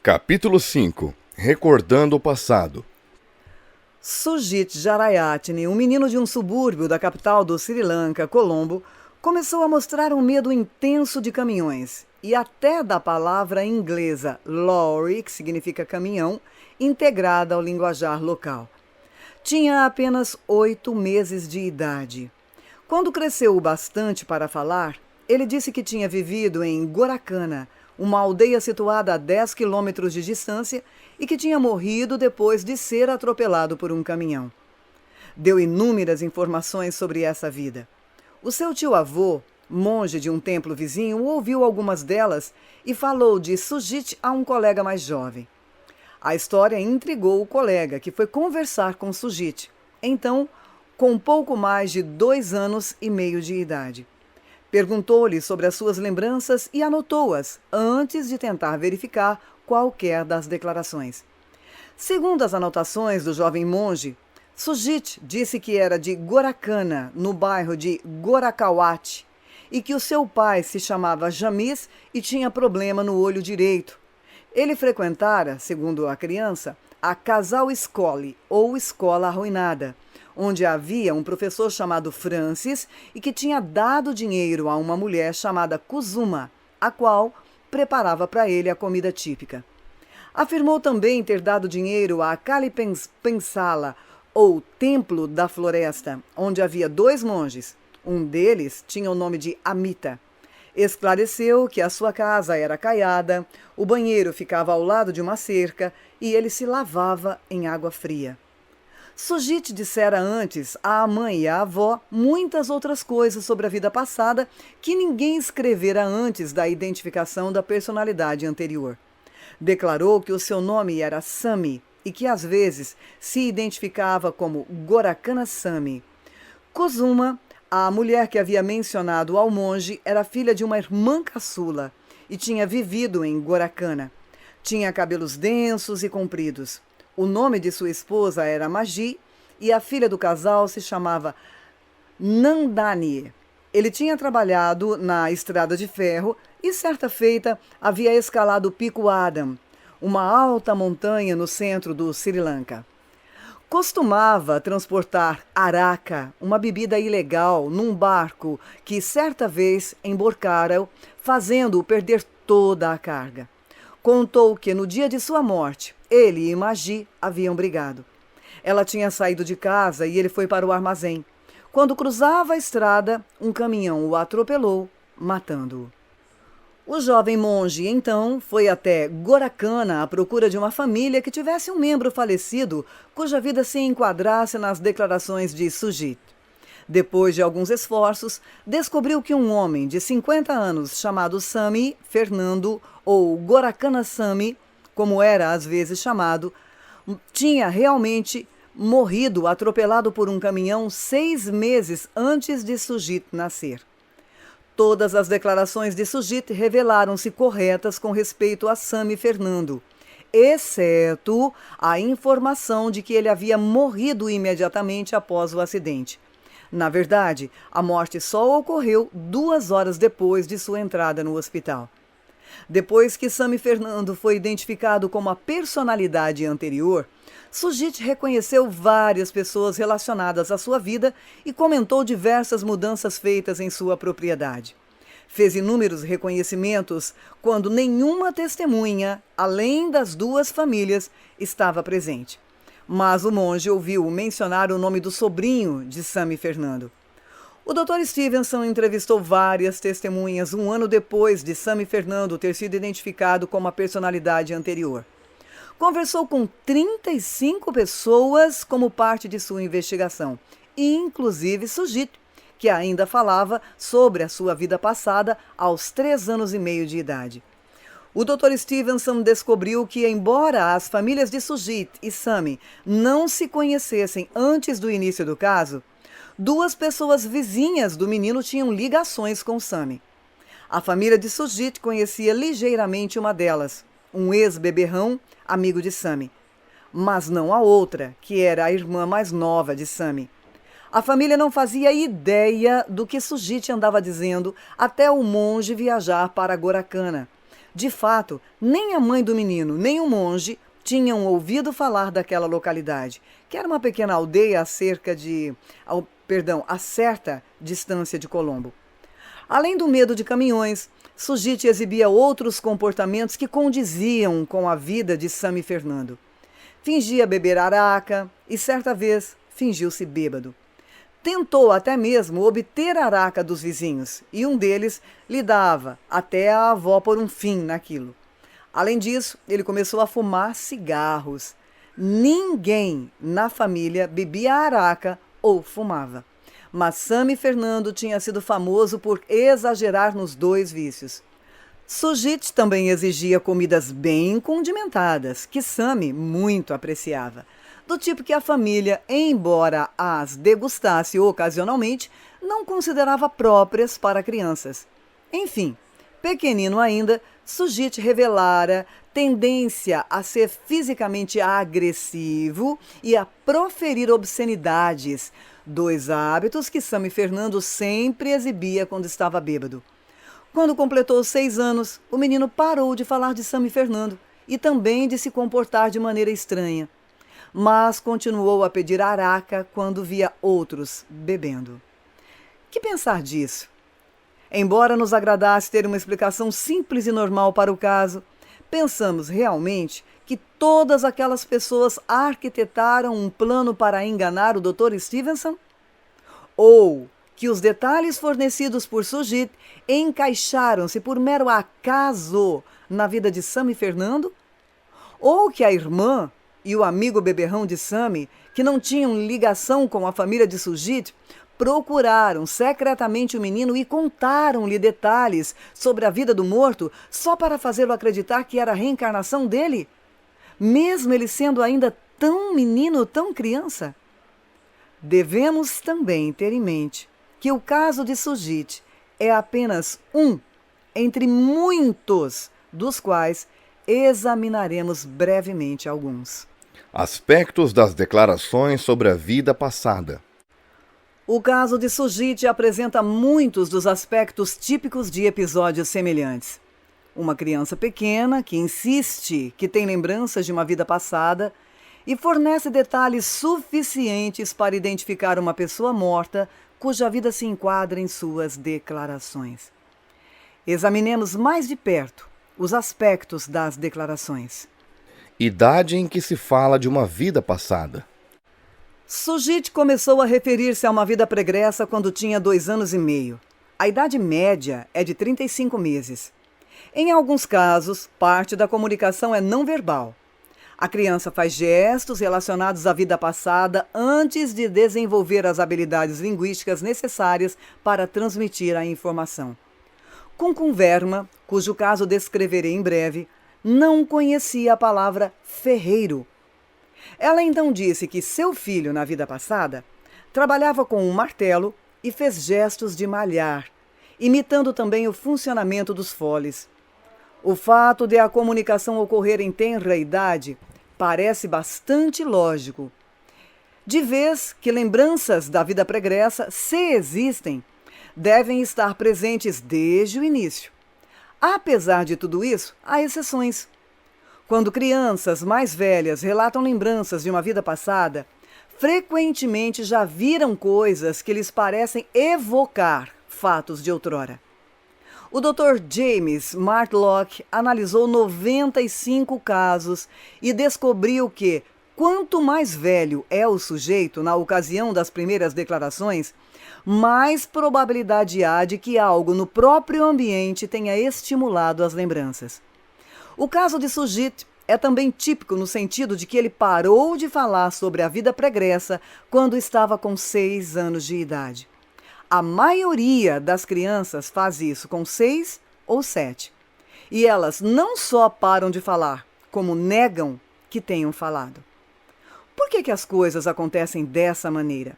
Capítulo 5. Recordando o passado. Sujit Jarayatne, um menino de um subúrbio da capital do Sri Lanka, Colombo, começou a mostrar um medo intenso de caminhões e até da palavra inglesa lorry, que significa caminhão, integrada ao linguajar local. Tinha apenas 8 meses de idade. Quando cresceu o bastante para falar, ele disse que tinha vivido em Goracana, uma aldeia situada a 10 quilômetros de distância e que tinha morrido depois de ser atropelado por um caminhão. Deu inúmeras informações sobre essa vida. O seu tio-avô, monge de um templo vizinho, ouviu algumas delas e falou de Sujit a um colega mais jovem. A história intrigou o colega, que foi conversar com Sujit, então com pouco mais de 2 anos e meio de idade. Perguntou-lhe sobre as suas lembranças e anotou-as antes de tentar verificar qualquer das declarações. Segundo as anotações do jovem monge, Sujit disse que era de Goracana, no bairro de Gorakawat, e que o seu pai se chamava Jamis e tinha problema no olho direito. Ele frequentara, segundo a criança, a Casal Escole, ou Escola Arruinada, onde havia um professor chamado Francis e que tinha dado dinheiro a uma mulher chamada Kuzuma, a qual preparava para ele a comida típica. Afirmou também ter dado dinheiro a Kali Pensala, ou Templo da Floresta, onde havia 2 monges. Um deles tinha o nome de Amita. Esclareceu que a sua casa era caiada, o banheiro ficava ao lado de uma cerca e ele se lavava em água fria. Sujit dissera antes à mãe e à avó muitas outras coisas sobre a vida passada que ninguém escrevera antes da identificação da personalidade anterior. Declarou que o seu nome era Sami e que às vezes se identificava como Gorakana Sami. Kuzuma, a mulher que havia mencionado ao monge, era filha de uma irmã caçula e tinha vivido em Gorakana. Tinha cabelos densos e compridos. O nome de sua esposa era Magi e a filha do casal se chamava Nandani. Ele tinha trabalhado na estrada de ferro e, certa feita, havia escalado o Pico Adam, uma alta montanha no centro do Sri Lanka. Costumava transportar araca, uma bebida ilegal, num barco que certa vez emborcara-o, fazendo-o perder toda a carga. Contou que no dia de sua morte, ele e Magi haviam brigado. Ela tinha saído de casa e ele foi para o armazém. Quando cruzava a estrada, um caminhão o atropelou, matando-o. O jovem monge, então, foi até Goracana à procura de uma família que tivesse um membro falecido cuja vida se enquadrasse nas declarações de Sujit. Depois de alguns esforços, descobriu que um homem de 50 anos chamado Sami Fernando, ou Gorakana Sami, como era às vezes chamado, tinha realmente morrido atropelado por um caminhão 6 meses antes de Sujit nascer. Todas as declarações de Sujit revelaram-se corretas com respeito a Sami Fernando, exceto a informação de que ele havia morrido imediatamente após o acidente. Na verdade, a morte só ocorreu 2 horas depois de sua entrada no hospital. Depois que Sami Fernando foi identificado como a personalidade anterior, Sujit reconheceu várias pessoas relacionadas à sua vida e comentou diversas mudanças feitas em sua propriedade. Fez inúmeros reconhecimentos quando nenhuma testemunha, além das 2 famílias, estava presente. Mas o monge ouviu mencionar o nome do sobrinho de Sami Fernando. O Dr. Stevenson entrevistou várias testemunhas 1 ano depois de Sami Fernando ter sido identificado como a personalidade anterior. Conversou com 35 pessoas como parte de sua investigação, inclusive Sujit, que ainda falava sobre a sua vida passada aos 3 anos e meio de idade. O Dr. Stevenson descobriu que, embora as famílias de Sujit e Sami não se conhecessem antes do início do caso, 2 pessoas vizinhas do menino tinham ligações com Sami. A família de Sujit conhecia ligeiramente uma delas, um ex-beberrão amigo de Sami, mas não a outra, que era a irmã mais nova de Sami. A família não fazia ideia do que Sujit andava dizendo até o monge viajar para Goracana. De fato, nem a mãe do menino, nem o monge tinham ouvido falar daquela localidade, que era uma pequena aldeia a certa distância de Colombo. Além do medo de caminhões, Sujit exibia outros comportamentos que condiziam com a vida de Sam e Fernando. Fingia beber araca e, certa vez, fingiu-se bêbado. Tentou até mesmo obter a araca dos vizinhos e um deles lhe dava até a avó por um fim naquilo. Além disso, ele começou a fumar cigarros. Ninguém na família bebia araca ou fumava. Mas Sam e Fernando tinha sido famoso por exagerar nos dois vícios. Sujit também exigia comidas bem condimentadas, que Sam muito apreciava. Do tipo que a família, embora as degustasse ocasionalmente, não considerava próprias para crianças. Enfim, pequenino ainda, Sujit revelara tendência a ser fisicamente agressivo e a proferir obscenidades, dois hábitos que Sam e Fernando sempre exibia quando estava bêbado. Quando completou 6 anos, o menino parou de falar de Sam e Fernando e também de se comportar de maneira estranha. Mas continuou a pedir araca quando via outros bebendo. Que pensar disso? Embora nos agradasse ter uma explicação simples e normal para o caso, pensamos realmente que todas aquelas pessoas arquitetaram um plano para enganar o Dr. Stevenson? Ou que os detalhes fornecidos por Sujit encaixaram-se por mero acaso na vida de Sam e Fernando? Ou que a irmã e o amigo beberrão de Sam, que não tinham ligação com a família de Sujit, procuraram secretamente o menino e contaram-lhe detalhes sobre a vida do morto só para fazê-lo acreditar que era a reencarnação dele? Mesmo ele sendo ainda tão menino, tão criança? Devemos também ter em mente que o caso de Sujit é apenas um entre muitos, dos quais examinaremos brevemente alguns. Aspectos das declarações sobre a vida passada. O caso de Sujit apresenta muitos dos aspectos típicos de episódios semelhantes. Uma criança pequena que insiste que tem lembranças de uma vida passada e fornece detalhes suficientes para identificar uma pessoa morta cuja vida se enquadra em suas declarações. Examinemos mais de perto os aspectos das declarações. Idade em que se fala de uma vida passada. Sujit começou a referir-se a uma vida pregressa quando tinha 2 anos e meio. A idade média é de 35 meses. Em alguns casos, parte da comunicação é não verbal. A criança faz gestos relacionados à vida passada antes de desenvolver as habilidades linguísticas necessárias para transmitir a informação. Cunhunverma, cujo caso descreverei em breve, não conhecia a palavra ferreiro. Ela então disse que seu filho, na vida passada, trabalhava com um martelo e fez gestos de malhar, imitando também o funcionamento dos foles. O fato de a comunicação ocorrer em tenra idade parece bastante lógico, de vez que lembranças da vida pregressa, se existem, devem estar presentes desde o início. Apesar de tudo isso, há exceções. Quando crianças mais velhas relatam lembranças de uma vida passada, frequentemente já viram coisas que lhes parecem evocar fatos de outrora. O Dr. James Martlock analisou 95 casos e descobriu que, quanto mais velho é o sujeito na ocasião das primeiras declarações, mais probabilidade há de que algo no próprio ambiente tenha estimulado as lembranças. O caso de Sujit é também típico no sentido de que ele parou de falar sobre a vida pregressa quando estava com 6 anos de idade. A maioria das crianças faz isso com 6 ou 7. E elas não só param de falar, como negam que tenham falado. Por que as coisas acontecem dessa maneira?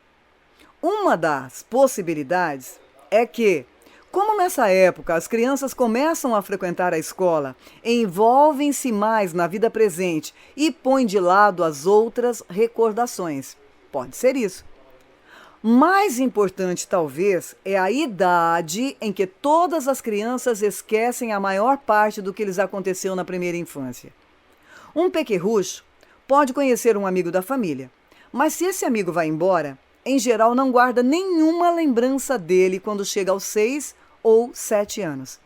Uma das possibilidades é que, como nessa época as crianças começam a frequentar a escola, envolvem-se mais na vida presente e põem de lado as outras recordações. Pode ser isso. Mais importante, talvez, é a idade em que todas as crianças esquecem a maior parte do que lhes aconteceu na primeira infância. Um pequerrucho pode conhecer um amigo da família, mas se esse amigo vai embora, em geral não guarda nenhuma lembrança dele quando chega aos 6 ou 7 anos.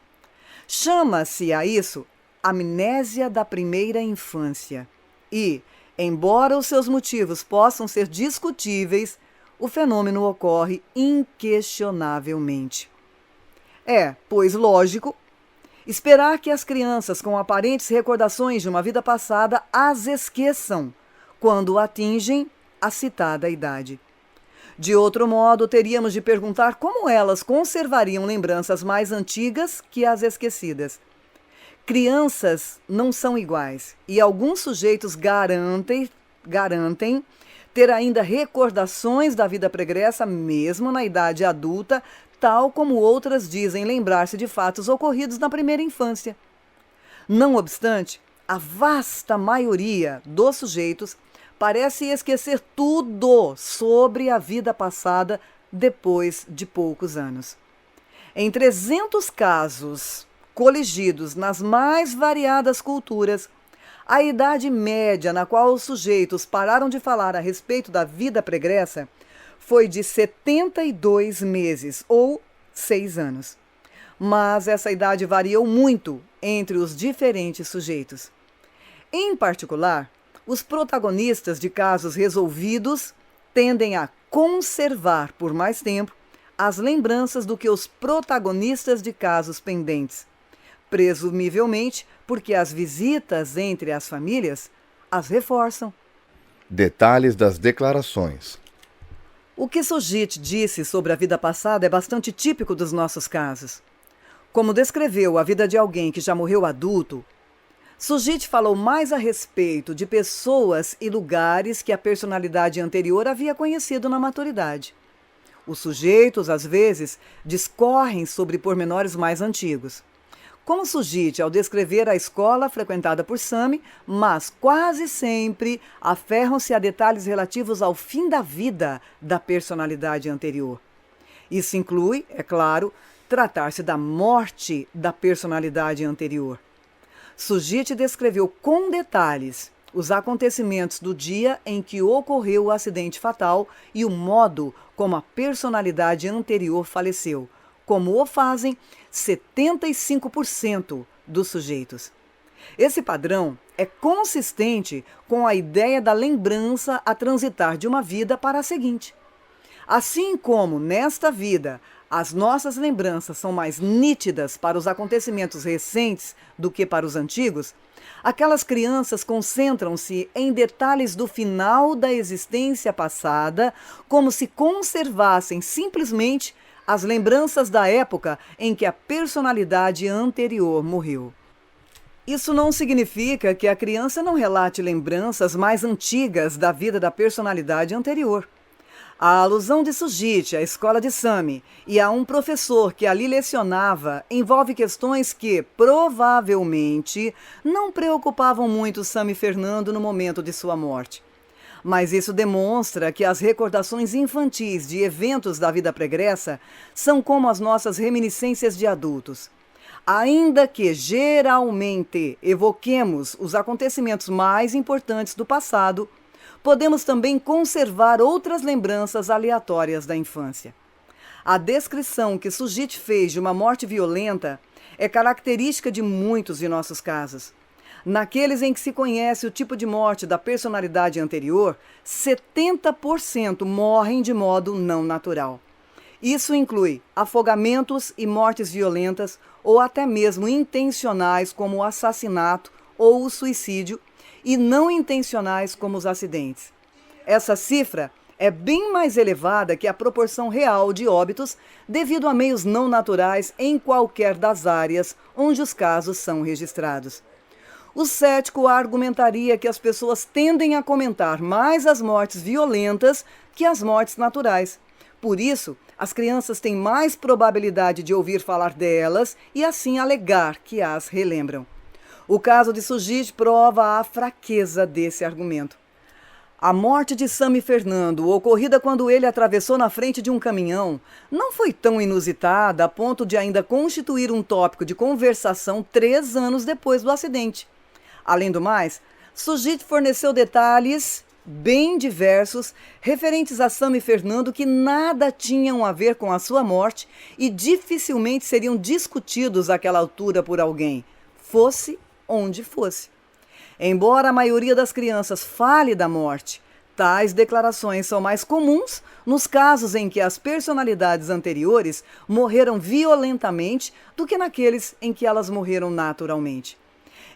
Chama-se a isso amnésia da primeira infância. E, embora os seus motivos possam ser discutíveis, o fenômeno ocorre inquestionavelmente. É, pois, lógico, esperar que as crianças com aparentes recordações de uma vida passada as esqueçam quando atingem a citada idade. De outro modo, teríamos de perguntar como elas conservariam lembranças mais antigas que as esquecidas. Crianças não são iguais e alguns sujeitos garantem ter ainda recordações da vida pregressa mesmo na idade adulta, tal como outras dizem lembrar-se de fatos ocorridos na primeira infância. Não obstante, a vasta maioria dos sujeitos parece esquecer tudo sobre a vida passada depois de poucos anos. Em 300 casos coligidos nas mais variadas culturas, a idade média na qual os sujeitos pararam de falar a respeito da vida pregressa foi de 72 meses, ou 6 anos. Mas essa idade variou muito entre os diferentes sujeitos. Em particular, os protagonistas de casos resolvidos tendem a conservar por mais tempo as lembranças do que os protagonistas de casos pendentes, presumivelmente porque as visitas entre as famílias as reforçam. Detalhes das declarações. O que Sujit disse sobre a vida passada é bastante típico dos nossos casos. Como descreveu a vida de alguém que já morreu adulto, Sujit falou mais a respeito de pessoas e lugares que a personalidade anterior havia conhecido na maturidade. Os sujeitos, às vezes, discorrem sobre pormenores mais antigos. Como Sujit ao descrever a escola frequentada por Sami, mas quase sempre aferram-se a detalhes relativos ao fim da vida da personalidade anterior. Isso inclui, é claro, tratar-se da morte da personalidade anterior. Sujit descreveu com detalhes os acontecimentos do dia em que ocorreu o acidente fatal e o modo como a personalidade anterior faleceu, como o fazem 75% dos sujeitos. Esse padrão é consistente com a ideia da lembrança a transitar de uma vida para a seguinte. Assim como, nesta vida, as nossas lembranças são mais nítidas para os acontecimentos recentes do que para os antigos, aquelas crianças concentram-se em detalhes do final da existência passada, como se conservassem simplesmente as lembranças da época em que a personalidade anterior morreu. Isso não significa que a criança não relate lembranças mais antigas da vida da personalidade anterior. A alusão de Sujit à escola de Sami e a um professor que ali lecionava envolve questões que, provavelmente, não preocupavam muito Sami Fernando no momento de sua morte. Mas isso demonstra que as recordações infantis de eventos da vida pregressa são como as nossas reminiscências de adultos. Ainda que geralmente evoquemos os acontecimentos mais importantes do passado, podemos também conservar outras lembranças aleatórias da infância. A descrição que Sujit fez de uma morte violenta é característica de muitos de nossos casos. Naqueles em que se conhece o tipo de morte da personalidade anterior, 70% morrem de modo não natural. Isso inclui afogamentos e mortes violentas ou até mesmo intencionais, como o assassinato ou o suicídio, e não intencionais, como os acidentes. Essa cifra é bem mais elevada que a proporção real de óbitos devido a meios não naturais em qualquer das áreas onde os casos são registrados. O cético argumentaria que as pessoas tendem a comentar mais as mortes violentas que as mortes naturais. Por isso, as crianças têm mais probabilidade de ouvir falar delas e assim alegar que as relembram. O caso de Sujit prova a fraqueza desse argumento. A morte de Sami Fernando, ocorrida quando ele atravessou na frente de um caminhão, não foi tão inusitada a ponto de ainda constituir um tópico de conversação 3 anos depois do acidente. Além do mais, Sujit forneceu detalhes bem diversos referentes a Sami Fernando que nada tinham a ver com a sua morte e dificilmente seriam discutidos àquela altura por alguém, fosse onde fosse. Embora a maioria das crianças fale da morte, tais declarações são mais comuns nos casos em que as personalidades anteriores morreram violentamente do que naqueles em que elas morreram naturalmente.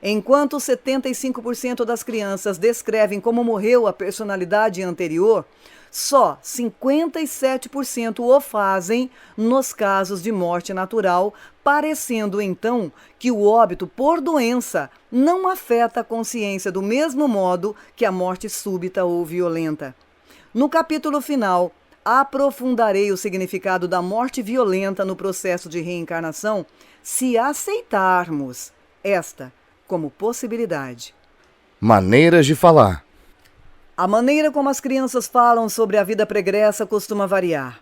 Enquanto 75% das crianças descrevem como morreu a personalidade anterior, só 57% o fazem nos casos de morte natural, parecendo então que o óbito por doença não afeta a consciência do mesmo modo que a morte súbita ou violenta. No capítulo final, aprofundarei o significado da morte violenta no processo de reencarnação, se aceitarmos esta como possibilidade. Maneiras de falar. A maneira como as crianças falam sobre a vida pregressa costuma variar.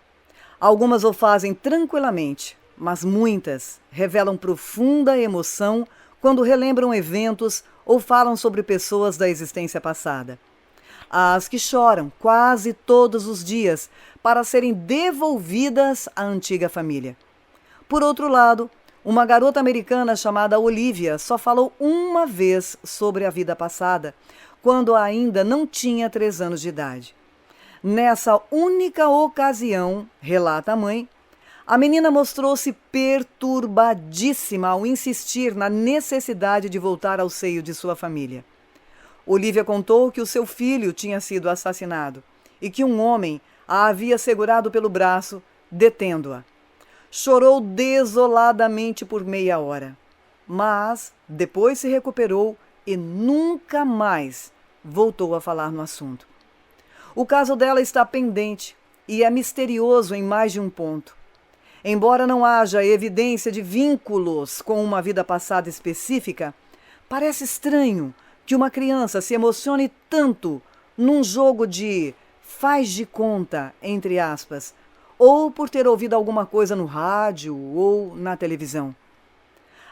Algumas o fazem tranquilamente, mas muitas revelam profunda emoção quando relembram eventos ou falam sobre pessoas da existência passada. Há as que choram quase todos os dias para serem devolvidas à antiga família. Por outro lado, uma garota americana chamada Olivia só falou uma vez sobre a vida passada, quando ainda não tinha 3 anos de idade. Nessa única ocasião, relata a mãe, a menina mostrou-se perturbadíssima ao insistir na necessidade de voltar ao seio de sua família. Olivia contou que o seu filho tinha sido assassinado e que um homem a havia segurado pelo braço, detendo-a. Chorou desoladamente por meia hora, mas depois se recuperou e nunca mais voltou a falar no assunto. O caso dela está pendente e é misterioso em mais de um ponto. Embora não haja evidência de vínculos com uma vida passada específica, parece estranho que uma criança se emocione tanto num jogo de faz de conta, entre aspas, ou por ter ouvido alguma coisa no rádio ou na televisão.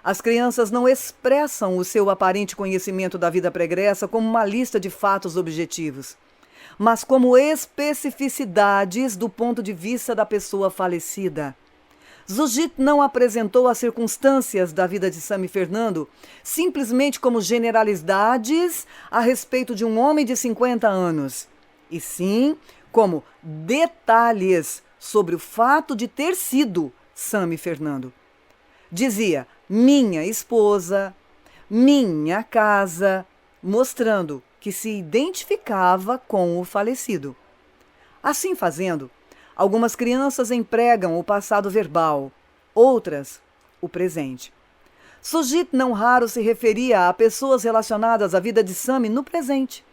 As crianças não expressam o seu aparente conhecimento da vida pregressa como uma lista de fatos objetivos, mas como especificidades do ponto de vista da pessoa falecida. Sujit não apresentou as circunstâncias da vida de Sami Fernando simplesmente como generalidades a respeito de um homem de 50 anos, e sim como detalhes sobre o fato de ter sido Sami Fernando. Dizia, minha esposa, minha casa, mostrando que se identificava com o falecido. Assim fazendo, algumas crianças empregam o passado verbal, outras, o presente. Sujit não raro se referia a pessoas relacionadas à vida de Sami no presente.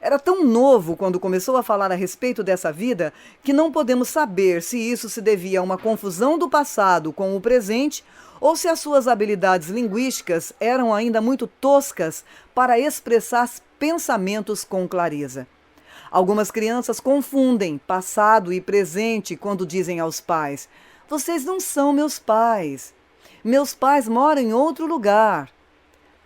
Era tão novo quando começou a falar a respeito dessa vida que não podemos saber se isso se devia a uma confusão do passado com o presente ou se as suas habilidades linguísticas eram ainda muito toscas para expressar pensamentos com clareza. Algumas crianças confundem passado e presente quando dizem aos pais: "Vocês não são meus pais. Meus pais moram em outro lugar."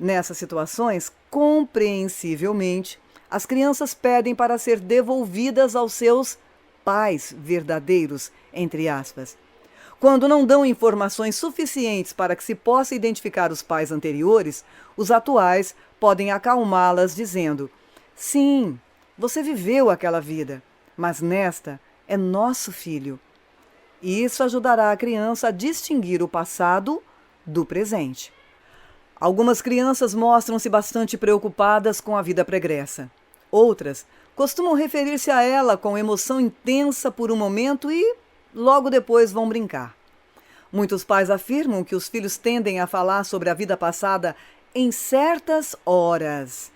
Nessas situações, compreensivelmente, as crianças pedem para ser devolvidas aos seus pais verdadeiros, entre aspas. Quando não dão informações suficientes para que se possa identificar os pais anteriores, os atuais podem acalmá-las dizendo: "Sim, você viveu aquela vida, mas nesta é nosso filho." E isso ajudará a criança a distinguir o passado do presente. Algumas crianças mostram-se bastante preocupadas com a vida pregressa. Outras costumam referir-se a ela com emoção intensa por um momento e logo depois vão brincar. Muitos pais afirmam que os filhos tendem a falar sobre a vida passada em certas horas.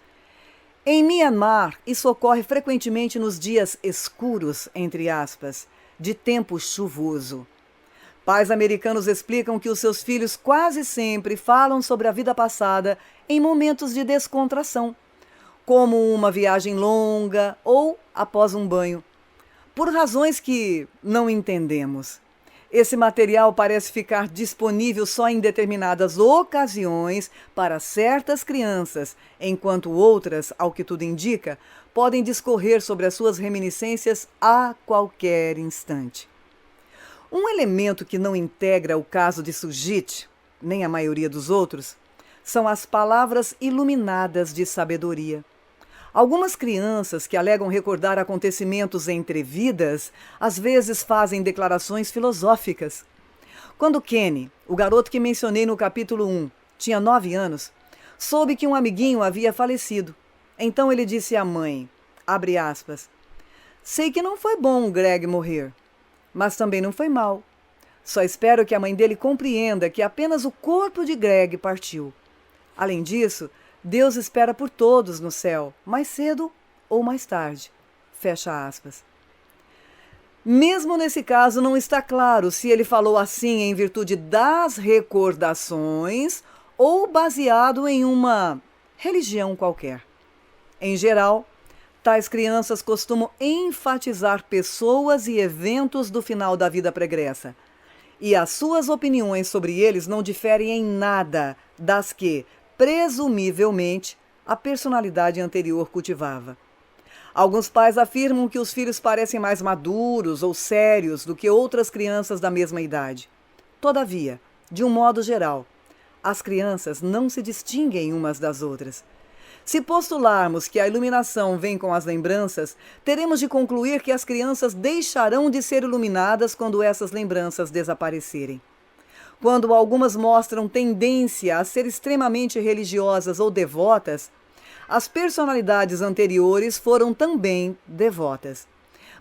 Em Myanmar, isso ocorre frequentemente nos dias escuros, entre aspas, de tempo chuvoso. Pais americanos explicam que os seus filhos quase sempre falam sobre a vida passada em momentos de descontração, como uma viagem longa ou após um banho, por razões que não entendemos. Esse material parece ficar disponível só em determinadas ocasiões para certas crianças, enquanto outras, ao que tudo indica, podem discorrer sobre as suas reminiscências a qualquer instante. Um elemento que não integra o caso de Sujit, nem a maioria dos outros, são as palavras iluminadas de sabedoria. Algumas crianças que alegam recordar acontecimentos entre vidas, às vezes fazem declarações filosóficas. Quando Kenny, o garoto que mencionei no capítulo 1, tinha 9 anos, soube que um amiguinho havia falecido. Então ele disse à mãe, abre aspas, sei que não foi bom o Greg morrer, mas também não foi mal. Só espero que a mãe dele compreenda que apenas o corpo de Greg partiu. Além disso, Deus espera por todos no céu, mais cedo ou mais tarde. Fecha aspas. Mesmo nesse caso, não está claro se ele falou assim em virtude das recordações ou baseado em uma religião qualquer. Em geral, tais crianças costumam enfatizar pessoas e eventos do final da vida pregressa, e as suas opiniões sobre eles não diferem em nada das que, presumivelmente, a personalidade anterior cultivava. Alguns pais afirmam que os filhos parecem mais maduros ou sérios do que outras crianças da mesma idade. Todavia, de um modo geral, as crianças não se distinguem umas das outras. Se postularmos que a iluminação vem com as lembranças, teremos de concluir que as crianças deixarão de ser iluminadas quando essas lembranças desaparecerem. Quando algumas mostram tendência a ser extremamente religiosas ou devotas, as personalidades anteriores foram também devotas.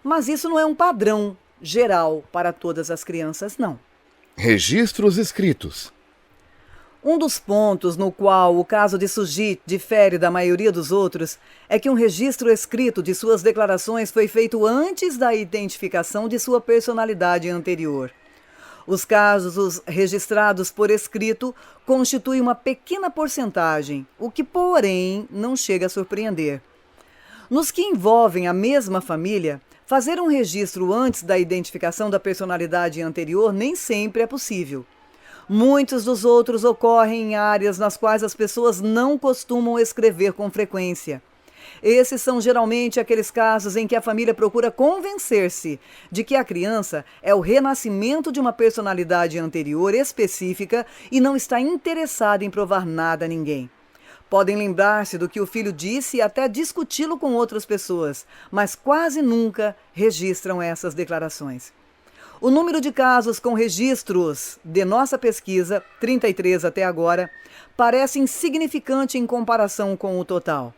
Mas isso não é um padrão geral para todas as crianças, não. Registros escritos. Um dos pontos no qual o caso de Sujit difere da maioria dos outros é que um registro escrito de suas declarações foi feito antes da identificação de sua personalidade anterior. Os casos registrados por escrito constituem uma pequena porcentagem, o que, porém, não chega a surpreender. Nos que envolvem a mesma família, fazer um registro antes da identificação da personalidade anterior nem sempre é possível. Muitos dos outros ocorrem em áreas nas quais as pessoas não costumam escrever com frequência. Esses são geralmente aqueles casos em que a família procura convencer-se de que a criança é o renascimento de uma personalidade anterior específica e não está interessada em provar nada a ninguém. Podem lembrar-se do que o filho disse e até discuti-lo com outras pessoas, mas quase nunca registram essas declarações. O número de casos com registros de nossa pesquisa, 33 até agora, parece insignificante em comparação com o total.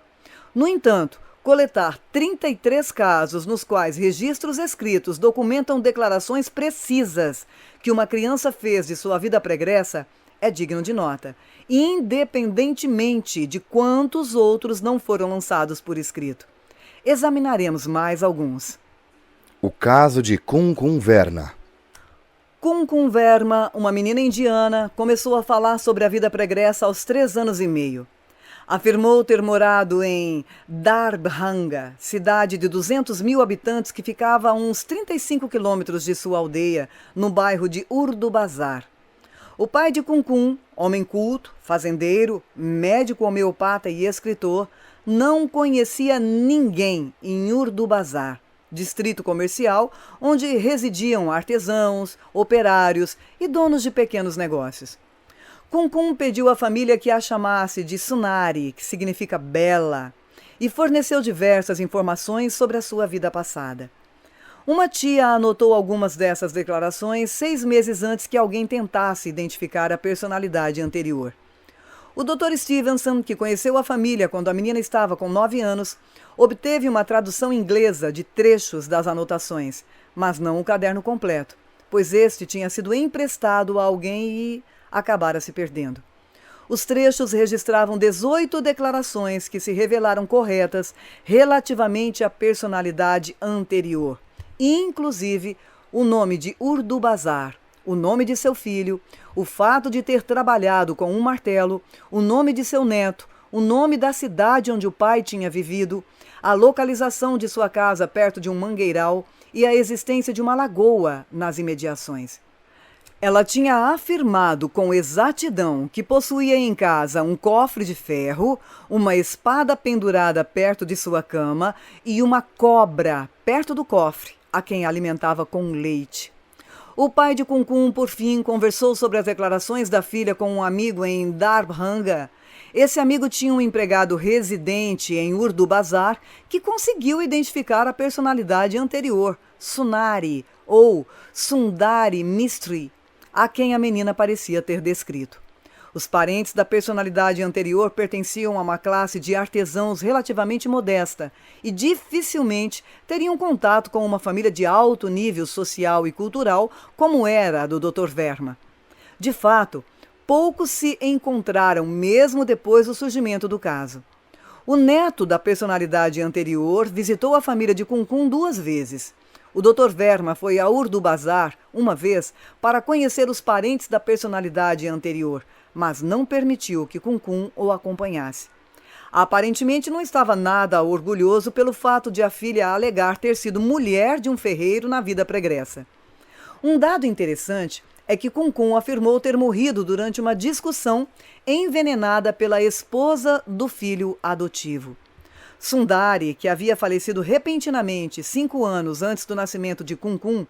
No entanto, coletar 33 casos nos quais registros escritos documentam declarações precisas que uma criança fez de sua vida pregressa é digno de nota, independentemente de quantos outros não foram lançados por escrito. Examinaremos mais alguns. O caso de Kunkun Verna. Kunkun Verma, uma menina indiana, começou a falar sobre a vida pregressa aos 3 anos e meio. Afirmou ter morado em Darbhanga, cidade de 200 mil habitantes que ficava a uns 35 quilômetros de sua aldeia, no bairro de Urdu Bazar. O pai de Kunkun, homem culto, fazendeiro, médico homeopata e escritor, não conhecia ninguém em Urdu Bazar, distrito comercial onde residiam artesãos, operários e donos de pequenos negócios. Kunkun pediu à família que a chamasse de Sunari, que significa bela, e forneceu diversas informações sobre a sua vida passada. Uma tia anotou algumas dessas declarações 6 meses antes que alguém tentasse identificar a personalidade anterior. O Dr. Stevenson, que conheceu a família quando a menina estava com 9 anos, obteve uma tradução inglesa de trechos das anotações, mas não o caderno completo, pois este tinha sido emprestado a alguém e acabara se perdendo. Os trechos registravam 18 declarações que se revelaram corretas relativamente à personalidade anterior, inclusive o nome de Urdu Bazar, o nome de seu filho, o fato de ter trabalhado com um martelo, o nome de seu neto, o nome da cidade onde o pai tinha vivido, a localização de sua casa perto de um mangueiral e a existência de uma lagoa nas imediações. Ela tinha afirmado com exatidão que possuía em casa um cofre de ferro, uma espada pendurada perto de sua cama e uma cobra perto do cofre, a quem alimentava com leite. O pai de Kunkun, por fim, conversou sobre as declarações da filha com um amigo em Darbhanga. Esse amigo tinha um empregado residente em Urdu Bazar que conseguiu identificar a personalidade anterior, Sunari ou Sundari Mistry, a quem a menina parecia ter descrito. Os parentes da personalidade anterior pertenciam a uma classe de artesãos relativamente modesta e dificilmente teriam contato com uma família de alto nível social e cultural como era a do Dr. Verma. De fato, poucos se encontraram mesmo depois do surgimento do caso. O neto da personalidade anterior visitou a família de Kunkun 2 vezes. O Dr. Verma foi a Urdu Bazar uma vez para conhecer os parentes da personalidade anterior, mas não permitiu que Kunkun o acompanhasse. Aparentemente não estava nada orgulhoso pelo fato de a filha alegar ter sido mulher de um ferreiro na vida pregressa. Um dado interessante é que Kunkun afirmou ter morrido durante uma discussão envenenada pela esposa do filho adotivo. Sundari, que havia falecido repentinamente 5 anos antes do nascimento de Kunkun,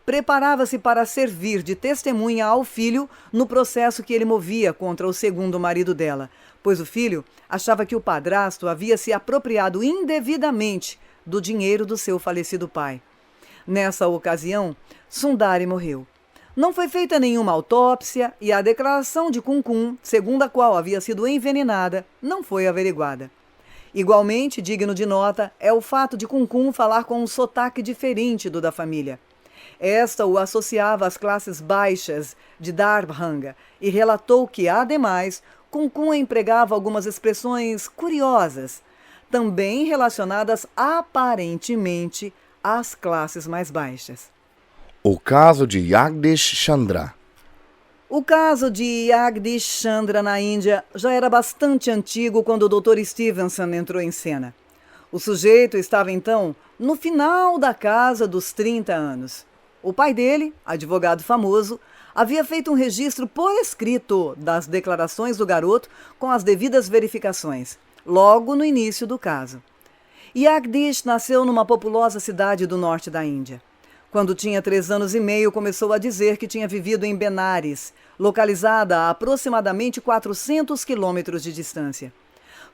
preparava-se para servir de testemunha ao filho no processo que ele movia contra o segundo marido dela, pois o filho achava que o padrasto havia se apropriado indevidamente do dinheiro do seu falecido pai. Nessa ocasião, Sundari morreu. Não foi feita nenhuma autópsia e a declaração de Kunkun, segundo a qual havia sido envenenada, não foi averiguada. Igualmente digno de nota é o fato de Kunkun falar com um sotaque diferente do da família. Esta o associava às classes baixas de Darbhanga e relatou que, ademais, Kunkun empregava algumas expressões curiosas, também relacionadas aparentemente às classes mais baixas. O caso de Jagdish Chandra. O caso de Jagdish Chandra na Índia já era bastante antigo quando o Dr. Stevenson entrou em cena. O sujeito estava, então, no final da casa dos 30 anos. O pai dele, advogado famoso, havia feito um registro por escrito das declarações do garoto com as devidas verificações, logo no início do caso. Jagdish nasceu numa populosa cidade do norte da Índia. Quando tinha 3 anos e meio, começou a dizer que tinha vivido em Benares, localizada a aproximadamente 400 quilômetros de distância.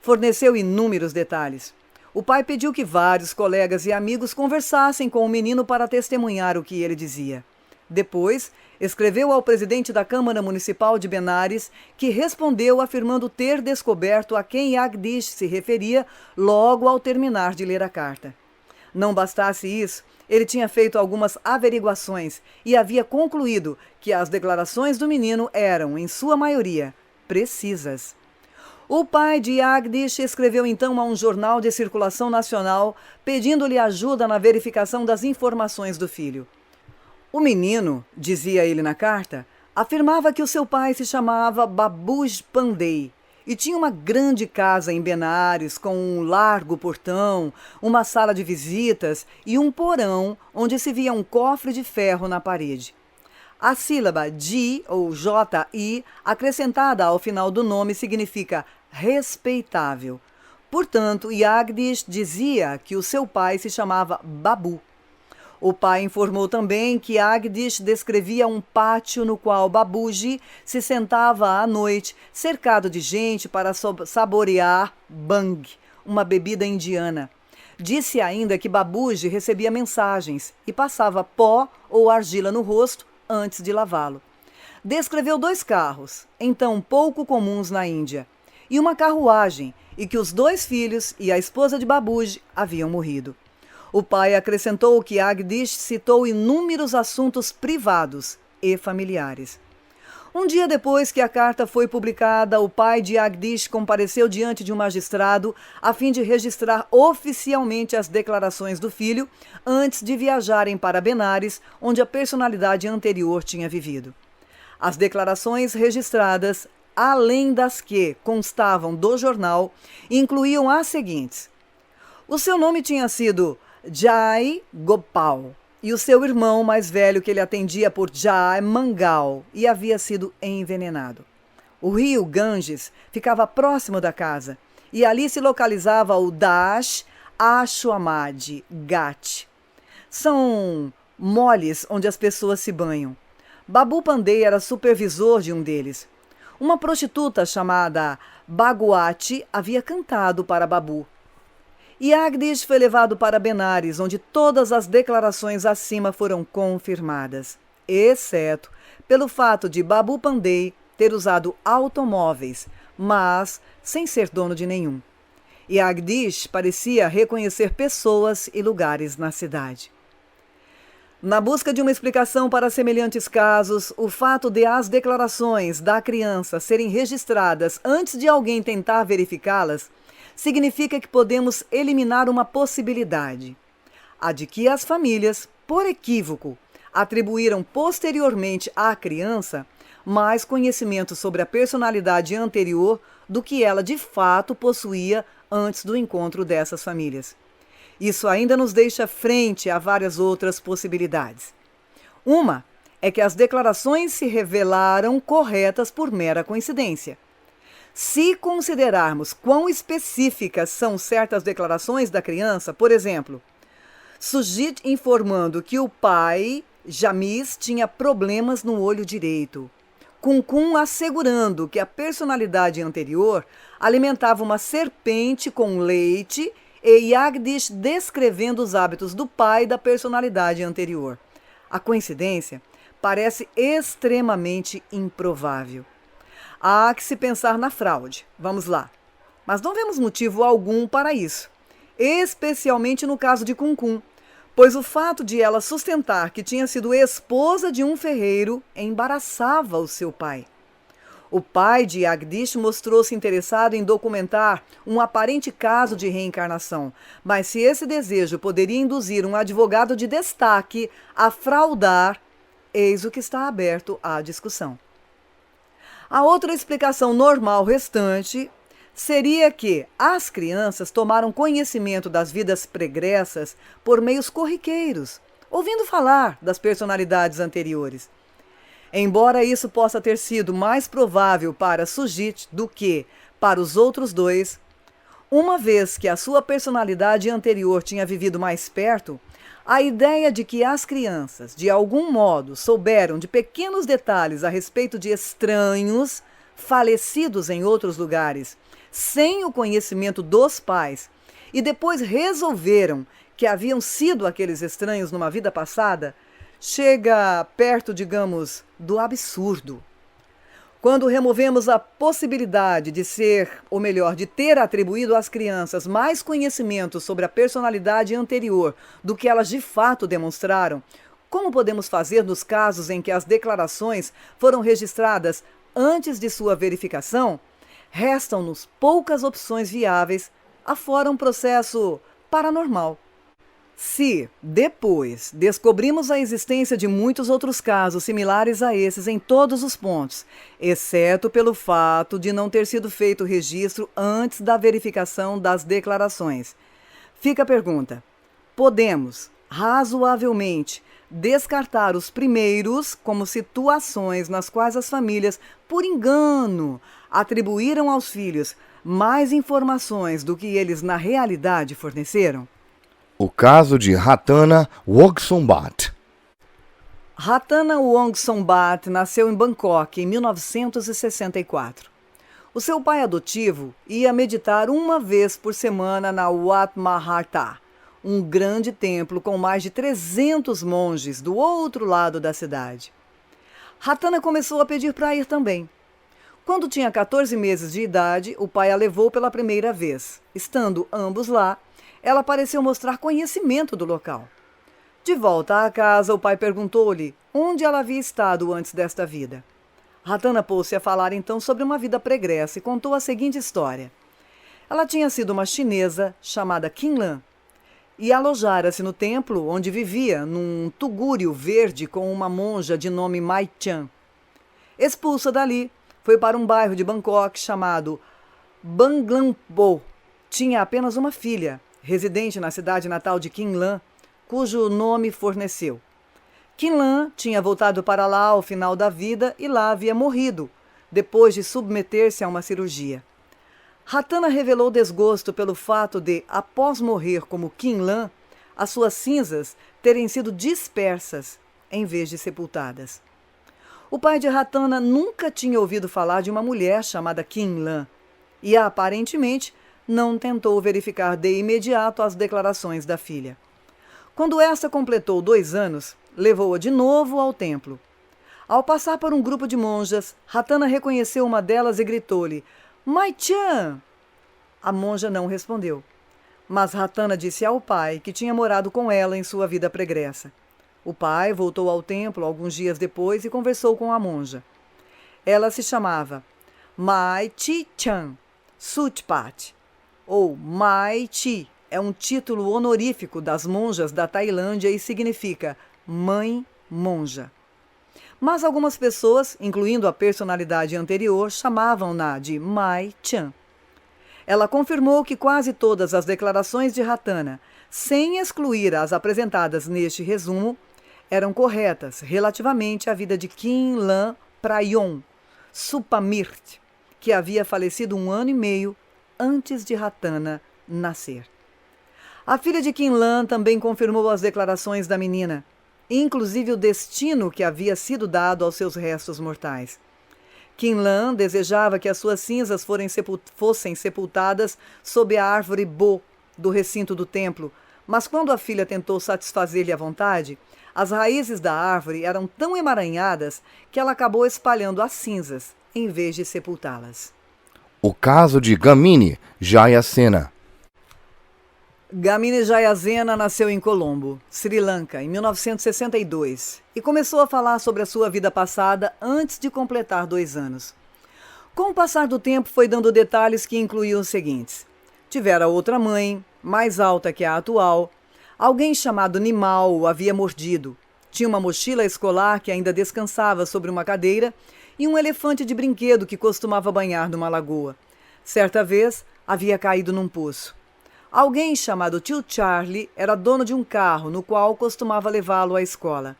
Forneceu inúmeros detalhes. O pai pediu que vários colegas e amigos conversassem com o menino para testemunhar o que ele dizia. Depois, escreveu ao presidente da Câmara Municipal de Benares, que respondeu afirmando ter descoberto a quem Jagdish se referia logo ao terminar de ler a carta. Não bastasse isso, ele tinha feito algumas averiguações e havia concluído que as declarações do menino eram, em sua maioria, precisas. O pai de Jagdish escreveu então a um jornal de circulação nacional, pedindo-lhe ajuda na verificação das informações do filho. O menino, dizia ele na carta, afirmava que o seu pai se chamava Babuj Pandey e tinha uma grande casa em Benares com um largo portão, uma sala de visitas e um porão onde se via um cofre de ferro na parede. A sílaba Ji ou J-I acrescentada ao final do nome significa respeitável. Portanto, Jagdish dizia que o seu pai se chamava Babu. O pai informou também que Jagdish descrevia um pátio no qual Babuji se sentava à noite, cercado de gente para saborear bhang, uma bebida indiana. Disse ainda que Babuji recebia mensagens e passava pó ou argila no rosto antes de lavá-lo. Descreveu 2 carros, então pouco comuns na Índia, e uma carruagem, e que os 2 filhos e a esposa de Babuji haviam morrido. O pai acrescentou que Jagdish citou inúmeros assuntos privados e familiares. Um dia depois que a carta foi publicada, o pai de Jagdish compareceu diante de um magistrado a fim de registrar oficialmente as declarações do filho antes de viajarem para Benares, onde a personalidade anterior tinha vivido. As declarações registradas além das que constavam do jornal, incluíam as seguintes. O seu nome tinha sido Jai Gopal e o seu irmão mais velho que ele atendia por Jai Mangal e havia sido envenenado. O rio Ganges ficava próximo da casa e ali se localizava o Dash Ashwamedh Ghat. São moles onde as pessoas se banham. Babu Pandey era supervisor de um deles. Uma prostituta chamada Bhagwati havia cantado para Babu. Jagdish foi levado para Benares, onde todas as declarações acima foram confirmadas, exceto pelo fato de Babu Pandey ter usado automóveis, mas sem ser dono de nenhum. Jagdish parecia reconhecer pessoas e lugares na cidade. Na busca de uma explicação para semelhantes casos, o fato de as declarações da criança serem registradas antes de alguém tentar verificá-las significa que podemos eliminar uma possibilidade: a de que as famílias, por equívoco, atribuíram posteriormente à criança mais conhecimento sobre a personalidade anterior do que ela de fato possuía antes do encontro dessas famílias. Isso ainda nos deixa frente a várias outras possibilidades. Uma é que as declarações se revelaram corretas por mera coincidência. Se considerarmos quão específicas são certas declarações da criança, por exemplo, Sujit informando que o pai, Jamis, tinha problemas no olho direito, Kunkun assegurando que a personalidade anterior alimentava uma serpente com leite e Jagdish descrevendo os hábitos do pai da personalidade anterior. A coincidência parece extremamente improvável. Há que se pensar na fraude. Vamos lá. Mas não vemos motivo algum para isso, especialmente no caso de Kunkun, pois o fato de ela sustentar que tinha sido esposa de um ferreiro embaraçava o seu pai. O pai de Jagdish mostrou-se interessado em documentar um aparente caso de reencarnação, mas se esse desejo poderia induzir um advogado de destaque a fraudar, eis o que está aberto à discussão. A outra explicação normal restante seria que as crianças tomaram conhecimento das vidas pregressas por meios corriqueiros, ouvindo falar das personalidades anteriores. Embora isso possa ter sido mais provável para Sujit do que para os outros dois, uma vez que a sua personalidade anterior tinha vivido mais perto, a ideia de que as crianças, de algum modo, souberam de pequenos detalhes a respeito de estranhos falecidos em outros lugares, sem o conhecimento dos pais, e depois resolveram que haviam sido aqueles estranhos numa vida passada, chega perto, digamos, do absurdo. Quando removemos a possibilidade de ser, ou melhor, de ter atribuído às crianças mais conhecimento sobre a personalidade anterior do que elas de fato demonstraram, como podemos fazer nos casos em que as declarações foram registradas antes de sua verificação? Restam-nos poucas opções viáveis, afora um processo paranormal. Se, depois, descobrimos a existência de muitos outros casos similares a esses em todos os pontos, exceto pelo fato de não ter sido feito o registro antes da verificação das declarações, fica a pergunta: podemos, razoavelmente, descartar os primeiros como situações nas quais as famílias, por engano, atribuíram aos filhos mais informações do que eles na realidade forneceram? O caso de Ratana Wongsombhat. Ratana Wongsombhat nasceu em Bangkok em 1964. O seu pai adotivo ia meditar uma vez por semana na Wat Mahatha, um grande templo com mais de 300 monges do outro lado da cidade. Ratana começou a pedir para ir também. Quando tinha 14 meses de idade, o pai a levou pela primeira vez. Estando ambos lá, ela pareceu mostrar conhecimento do local. De volta à casa, o pai perguntou-lhe onde ela havia estado antes desta vida. Ratana pôs-se a falar então sobre uma vida pregressa e contou a seguinte história. Ela tinha sido uma chinesa chamada Qinlan e alojara-se no templo onde vivia num tugúrio verde com uma monja de nome Mai Chan. Expulsa dali, foi para um bairro de Bangkok chamado Banglampo. Tinha apenas uma filha, residente na cidade natal de Kim Lan, cujo nome forneceu. Kim Lan tinha voltado para lá ao final da vida e lá havia morrido, depois de submeter-se a uma cirurgia. Ratana revelou desgosto pelo fato de, após morrer como Kim Lan, as suas cinzas terem sido dispersas em vez de sepultadas. O pai de Ratana nunca tinha ouvido falar de uma mulher chamada Kim Lan e, aparentemente, não tentou verificar de imediato as declarações da filha. Quando esta completou 2 anos, levou-a de novo ao templo. Ao passar por um grupo de monjas, Ratana reconheceu uma delas e gritou-lhe: "Mai-chan!" A monja não respondeu, mas Ratana disse ao pai que tinha morado com ela em sua vida pregressa. O pai voltou ao templo alguns dias depois e conversou com a monja. Ela se chamava Mai-chi-chan Sutpat, ou Mai-chi, é um título honorífico das monjas da Tailândia e significa mãe monja. Mas algumas pessoas, incluindo a personalidade anterior, chamavam-na de Mai-chan. Ela confirmou que quase todas as declarações de Ratana, sem excluir as apresentadas neste resumo, eram corretas relativamente à vida de Kim Lan Prayon Supamirt, que havia falecido 1 ano e meio antes de Ratana nascer. A filha de Kim Lan também confirmou as declarações da menina, inclusive o destino que havia sido dado aos seus restos mortais. Kim Lan desejava que as suas cinzas fossem sepultadas sob a árvore Bo do recinto do templo, mas quando a filha tentou satisfazer-lhe a vontade, as raízes da árvore eram tão emaranhadas que ela acabou espalhando as cinzas, em vez de sepultá-las. O caso de Gamini Jayasena. Gamini Jayasena nasceu em Colombo, Sri Lanka, em 1962, e começou a falar sobre a sua vida passada antes de completar 2 anos. Com o passar do tempo, foi dando detalhes que incluíam os seguintes: tivera outra mãe, mais alta que a atual, alguém chamado Nimal o havia mordido, tinha uma mochila escolar que ainda descansava sobre uma cadeira e um elefante de brinquedo que costumava banhar numa lagoa. Certa vez, havia caído num poço. Alguém chamado tio Charlie era dono de um carro no qual costumava levá-lo à escola.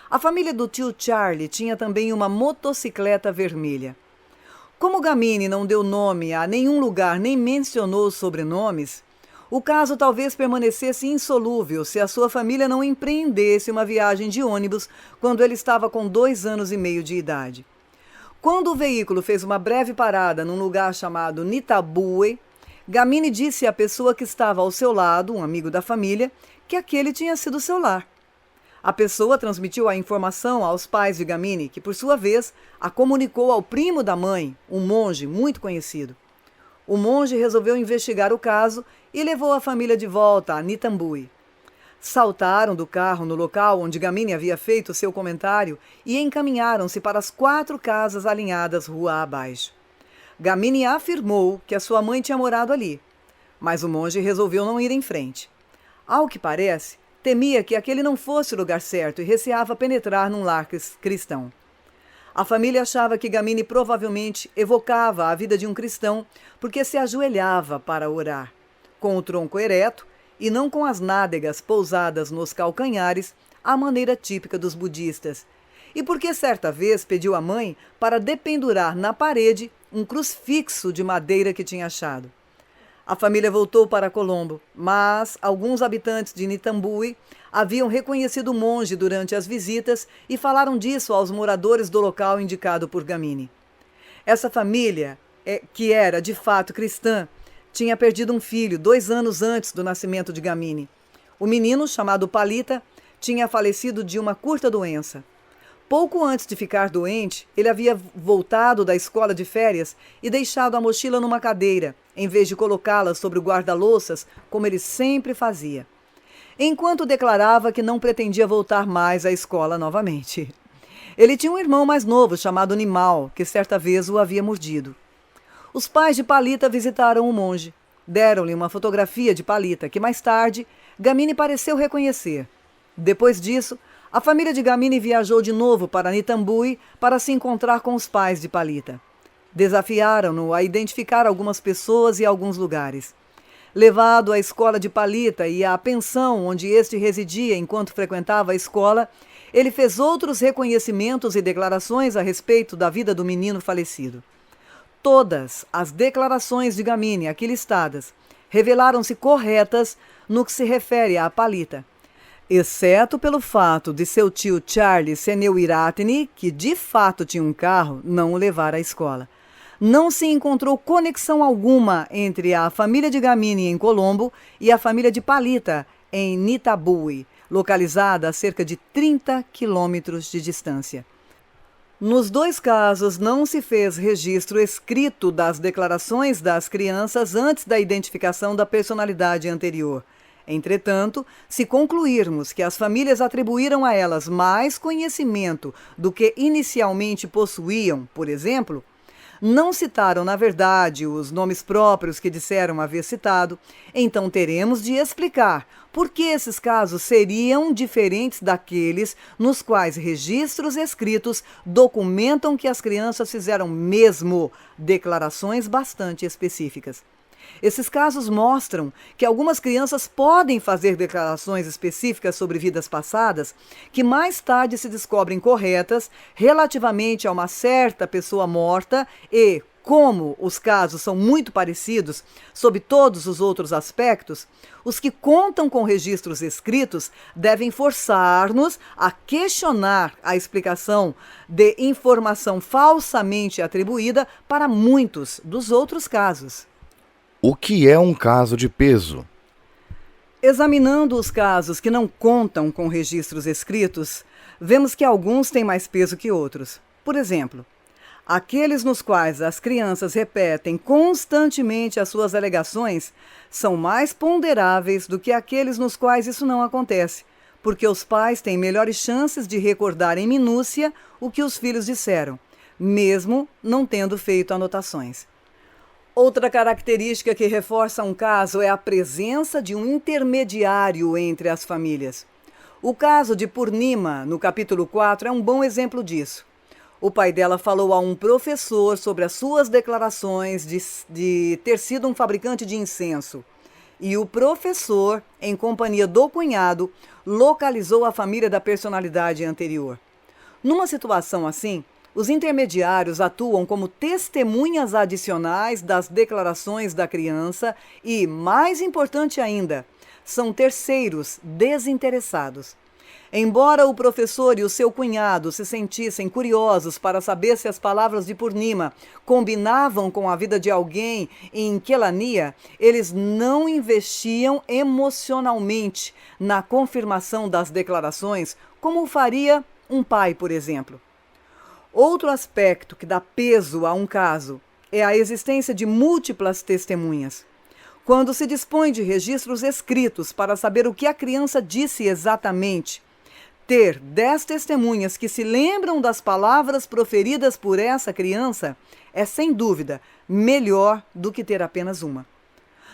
A família do tio Charlie tinha também uma motocicleta vermelha. Como Gamini não deu nome a nenhum lugar nem mencionou sobrenomes, o caso talvez permanecesse insolúvel se a sua família não empreendesse uma viagem de ônibus quando ele estava com 2 anos e meio de idade. Quando o veículo fez uma breve parada num lugar chamado Nitabue, Gamini disse à pessoa que estava ao seu lado, um amigo da família, que aquele tinha sido seu lar. A pessoa transmitiu a informação aos pais de Gamini, que, por sua vez, a comunicou ao primo da mãe, um monge muito conhecido. O monge resolveu investigar o caso e levou a família de volta a Nitambui. Saltaram do carro no local onde Gamini havia feito seu comentário e encaminharam-se para as 4 casas alinhadas rua abaixo. Gamini afirmou que a sua mãe tinha morado ali, mas o monge resolveu não ir em frente. Ao que parece, temia que aquele não fosse o lugar certo e receava penetrar num lar cristão. A família achava que Gamini provavelmente evocava a vida de um cristão porque se ajoelhava para orar, com o tronco ereto e não com as nádegas pousadas nos calcanhares, à maneira típica dos budistas, e porque certa vez pediu à mãe para dependurar na parede um crucifixo de madeira que tinha achado. A família voltou para Colombo, mas alguns habitantes de Nitambui haviam reconhecido o monge durante as visitas e falaram disso aos moradores do local indicado por Gamini. Essa família, que era de fato cristã, tinha perdido um filho 2 anos antes do nascimento de Gamini. O menino, chamado Palita, tinha falecido de uma curta doença. Pouco antes de ficar doente, ele havia voltado da escola de férias e deixado a mochila numa cadeira, em vez de colocá-la sobre o guarda-louças, como ele sempre fazia, enquanto declarava que não pretendia voltar mais à escola novamente. Ele tinha um irmão mais novo, chamado Nimal, que certa vez o havia mordido. Os pais de Palita visitaram o monge. Deram-lhe uma fotografia de Palita, que mais tarde Gamini pareceu reconhecer. Depois disso, a família de Gamini viajou de novo para Nitambui para se encontrar com os pais de Palita. Desafiaram-no a identificar algumas pessoas e alguns lugares. Levado à escola de Palita e à pensão onde este residia enquanto frequentava a escola, ele fez outros reconhecimentos e declarações a respeito da vida do menino falecido. Todas as declarações de Gamini aqui listadas revelaram-se corretas no que se refere a Palita, exceto pelo fato de seu tio Charles Seneuiratne, que de fato tinha um carro, não o levar à escola. Não se encontrou conexão alguma entre a família de Gamini em Colombo e a família de Palita em Nitabui, localizada a cerca de 30 quilômetros de distância. Nos dois casos, não se fez registro escrito das declarações das crianças antes da identificação da personalidade anterior. Entretanto, se concluirmos que as famílias atribuíram a elas mais conhecimento do que inicialmente possuíam, por exemplo, não citaram, na verdade, os nomes próprios que disseram haver citado, então teremos de explicar por que esses casos seriam diferentes daqueles nos quais registros escritos documentam que as crianças fizeram mesmo declarações bastante específicas. Esses casos mostram que algumas crianças podem fazer declarações específicas sobre vidas passadas que mais tarde se descobrem corretas relativamente a uma certa pessoa morta e, como os casos são muito parecidos sob todos os outros aspectos, os que contam com registros escritos devem forçar-nos a questionar a explicação de informação falsamente atribuída para muitos dos outros casos. O que é um caso de peso? Examinando os casos que não contam com registros escritos, vemos que alguns têm mais peso que outros. Por exemplo, aqueles nos quais as crianças repetem constantemente as suas alegações são mais ponderáveis do que aqueles nos quais isso não acontece, porque os pais têm melhores chances de recordar em minúcia o que os filhos disseram, mesmo não tendo feito anotações. Outra característica que reforça um caso é a presença de um intermediário entre as famílias. O caso de Purnima, no capítulo 4, é um bom exemplo disso. O pai dela falou a um professor sobre as suas declarações de ter sido um fabricante de incenso. E o professor, em companhia do cunhado, localizou a família da personalidade anterior. Numa situação assim, os intermediários atuam como testemunhas adicionais das declarações da criança e, mais importante ainda, são terceiros desinteressados. Embora o professor e o seu cunhado se sentissem curiosos para saber se as palavras de Purnima combinavam com a vida de alguém em Kelaniya, eles não investiam emocionalmente na confirmação das declarações, como faria um pai, por exemplo. Outro aspecto que dá peso a um caso é a existência de múltiplas testemunhas. Quando se dispõe de registros escritos para saber o que a criança disse exatamente, ter 10 testemunhas que se lembram das palavras proferidas por essa criança é, sem dúvida, melhor do que ter apenas uma.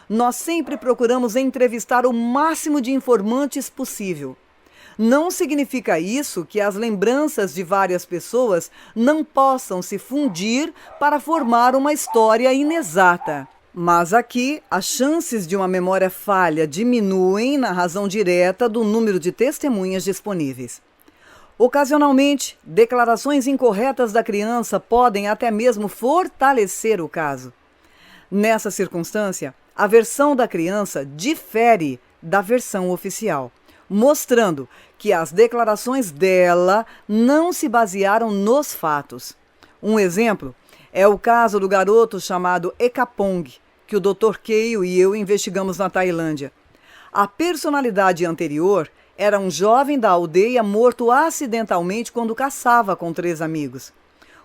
Nós sempre procuramos entrevistar o máximo de informantes possível. Não significa isso que as lembranças de várias pessoas não possam se fundir para formar uma história inexata. Mas aqui, as chances de uma memória falha diminuem na razão direta do número de testemunhas disponíveis. Ocasionalmente, declarações incorretas da criança podem até mesmo fortalecer o caso. Nessa circunstância, a versão da criança difere da versão oficial, mostrando que as declarações dela não se basearam nos fatos. Um exemplo é o caso do garoto chamado Ekapong, que o Dr. Keio e eu investigamos na Tailândia. A personalidade anterior era um jovem da aldeia morto acidentalmente quando caçava com 3 amigos.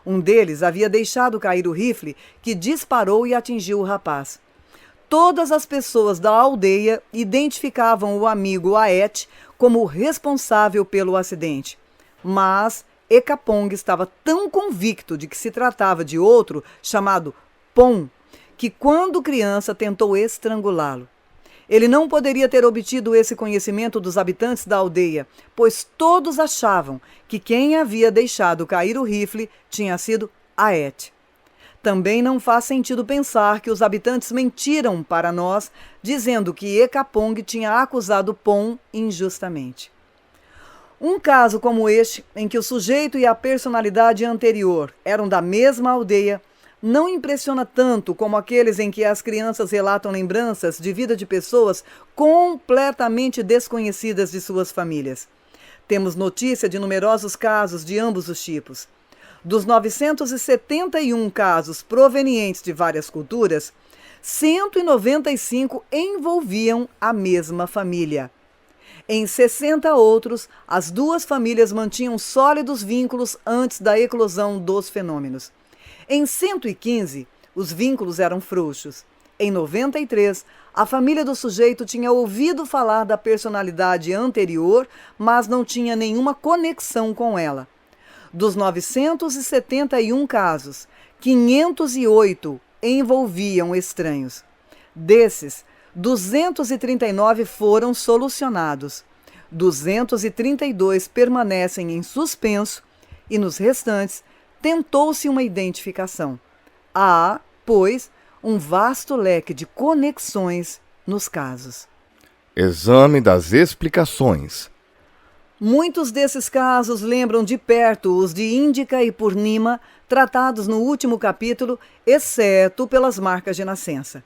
Um deles havia deixado cair o rifle que disparou e atingiu o rapaz. Todas as pessoas da aldeia identificavam o amigo Aet como o responsável pelo acidente. Mas Ekapong estava tão convicto de que se tratava de outro, chamado Pon, que quando criança tentou estrangulá-lo. Ele não poderia ter obtido esse conhecimento dos habitantes da aldeia, pois todos achavam que quem havia deixado cair o rifle tinha sido Aet. Também não faz sentido pensar que os habitantes mentiram para nós, dizendo que Ekapong tinha acusado Pon injustamente. Um caso como este, em que o sujeito e a personalidade anterior eram da mesma aldeia, não impressiona tanto como aqueles em que as crianças relatam lembranças de vida de pessoas completamente desconhecidas de suas famílias. Temos notícia de numerosos casos de ambos os tipos. Dos 971 casos provenientes de várias culturas, 195 envolviam a mesma família. Em 60 outros, as duas famílias mantinham sólidos vínculos antes da eclosão dos fenômenos. Em 115, os vínculos eram frouxos. Em 93, a família do sujeito tinha ouvido falar da personalidade anterior, mas não tinha nenhuma conexão com ela. Dos 971 casos, 508 envolviam estranhos. Desses, 239 foram solucionados. 232 permanecem em suspenso e nos restantes tentou-se uma identificação. Há, pois, um vasto leque de conexões nos casos. Exame das explicações. Muitos desses casos lembram de perto os de Índica e Purnima, tratados no último capítulo, exceto pelas marcas de nascença.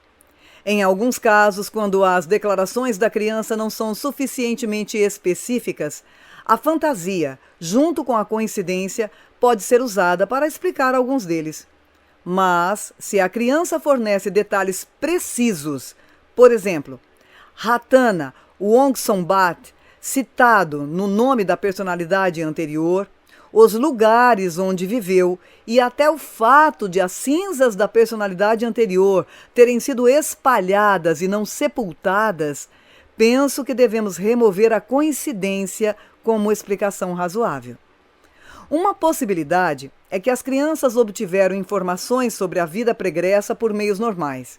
Em alguns casos, quando as declarações da criança não são suficientemente específicas, a fantasia, junto com a coincidência, pode ser usada para explicar alguns deles. Mas, se a criança fornece detalhes precisos, por exemplo, Ratana Wongsambat, citado no nome da personalidade anterior, os lugares onde viveu e até o fato de as cinzas da personalidade anterior terem sido espalhadas e não sepultadas, penso que devemos remover a coincidência como explicação razoável. Uma possibilidade é que as crianças obtiveram informações sobre a vida pregressa por meios normais.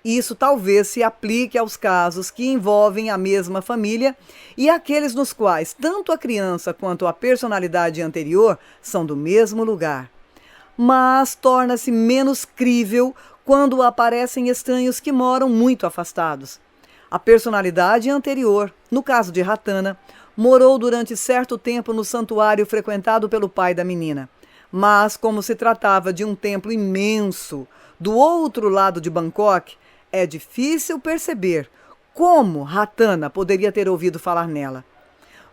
Isso talvez se aplique aos casos que envolvem a mesma família e aqueles nos quais tanto a criança quanto a personalidade anterior são do mesmo lugar. Mas torna-se menos crível quando aparecem estranhos que moram muito afastados. A personalidade anterior, no caso de Ratana, morou durante certo tempo no santuário frequentado pelo pai da menina. Mas, como se tratava de um templo imenso do outro lado de Bangkok, é difícil perceber como Ratana poderia ter ouvido falar nela.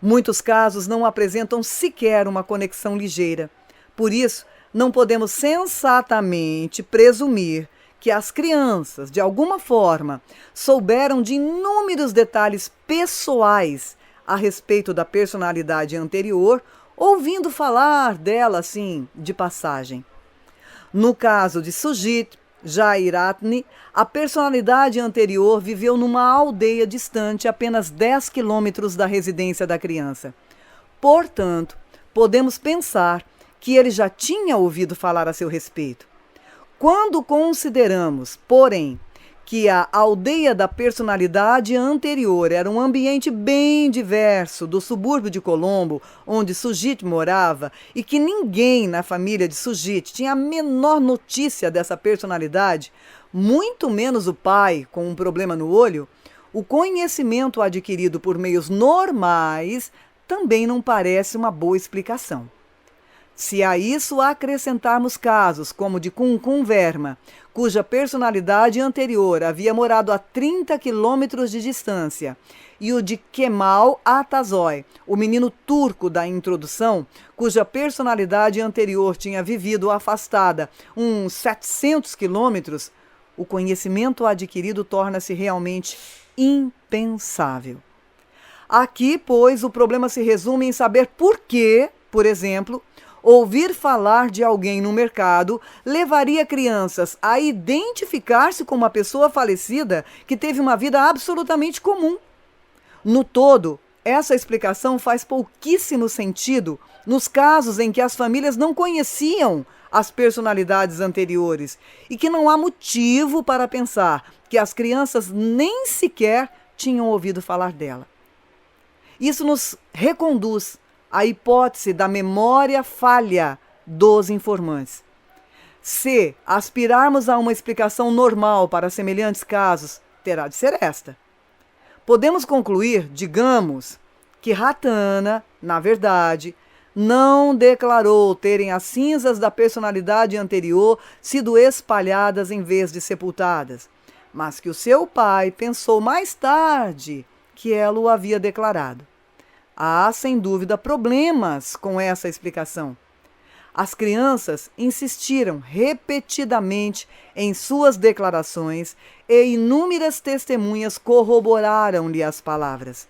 Muitos casos não apresentam sequer uma conexão ligeira. Por isso, não podemos sensatamente presumir que as crianças, de alguma forma, souberam de inúmeros detalhes pessoais a respeito da personalidade anterior, ouvindo falar dela assim, de passagem. No caso de Sujit Jairatne, a personalidade anterior viveu numa aldeia distante apenas 10 quilômetros da residência da criança. Portanto, podemos pensar que ele já tinha ouvido falar a seu respeito. Quando consideramos, porém, que a aldeia da personalidade anterior era um ambiente bem diverso do subúrbio de Colombo, onde Sujit morava, e que ninguém na família de Sujit tinha a menor notícia dessa personalidade, muito menos o pai com um problema no olho, o conhecimento adquirido por meios normais também não parece uma boa explicação. Se a isso acrescentarmos casos como o de Kunkun Verma, cuja personalidade anterior havia morado a 30 quilômetros de distância, e o de Kemal Atasoy, o menino turco da introdução, cuja personalidade anterior tinha vivido afastada uns 700 quilômetros, o conhecimento adquirido torna-se realmente impensável. Aqui, pois, o problema se resume em saber por que, por exemplo, ouvir falar de alguém no mercado levaria crianças a identificar-se com uma pessoa falecida que teve uma vida absolutamente comum. No todo, essa explicação faz pouquíssimo sentido nos casos em que as famílias não conheciam as personalidades anteriores e que não há motivo para pensar que as crianças nem sequer tinham ouvido falar dela. Isso nos reconduz à hipótese da memória falha dos informantes. Se aspirarmos a uma explicação normal para semelhantes casos, terá de ser esta. Podemos concluir, digamos, que Ratana, na verdade, não declarou terem as cinzas da personalidade anterior sido espalhadas em vez de sepultadas, mas que o seu pai pensou mais tarde que ela o havia declarado. Há, sem dúvida, problemas com essa explicação. As crianças insistiram repetidamente em suas declarações e inúmeras testemunhas corroboraram-lhe as palavras.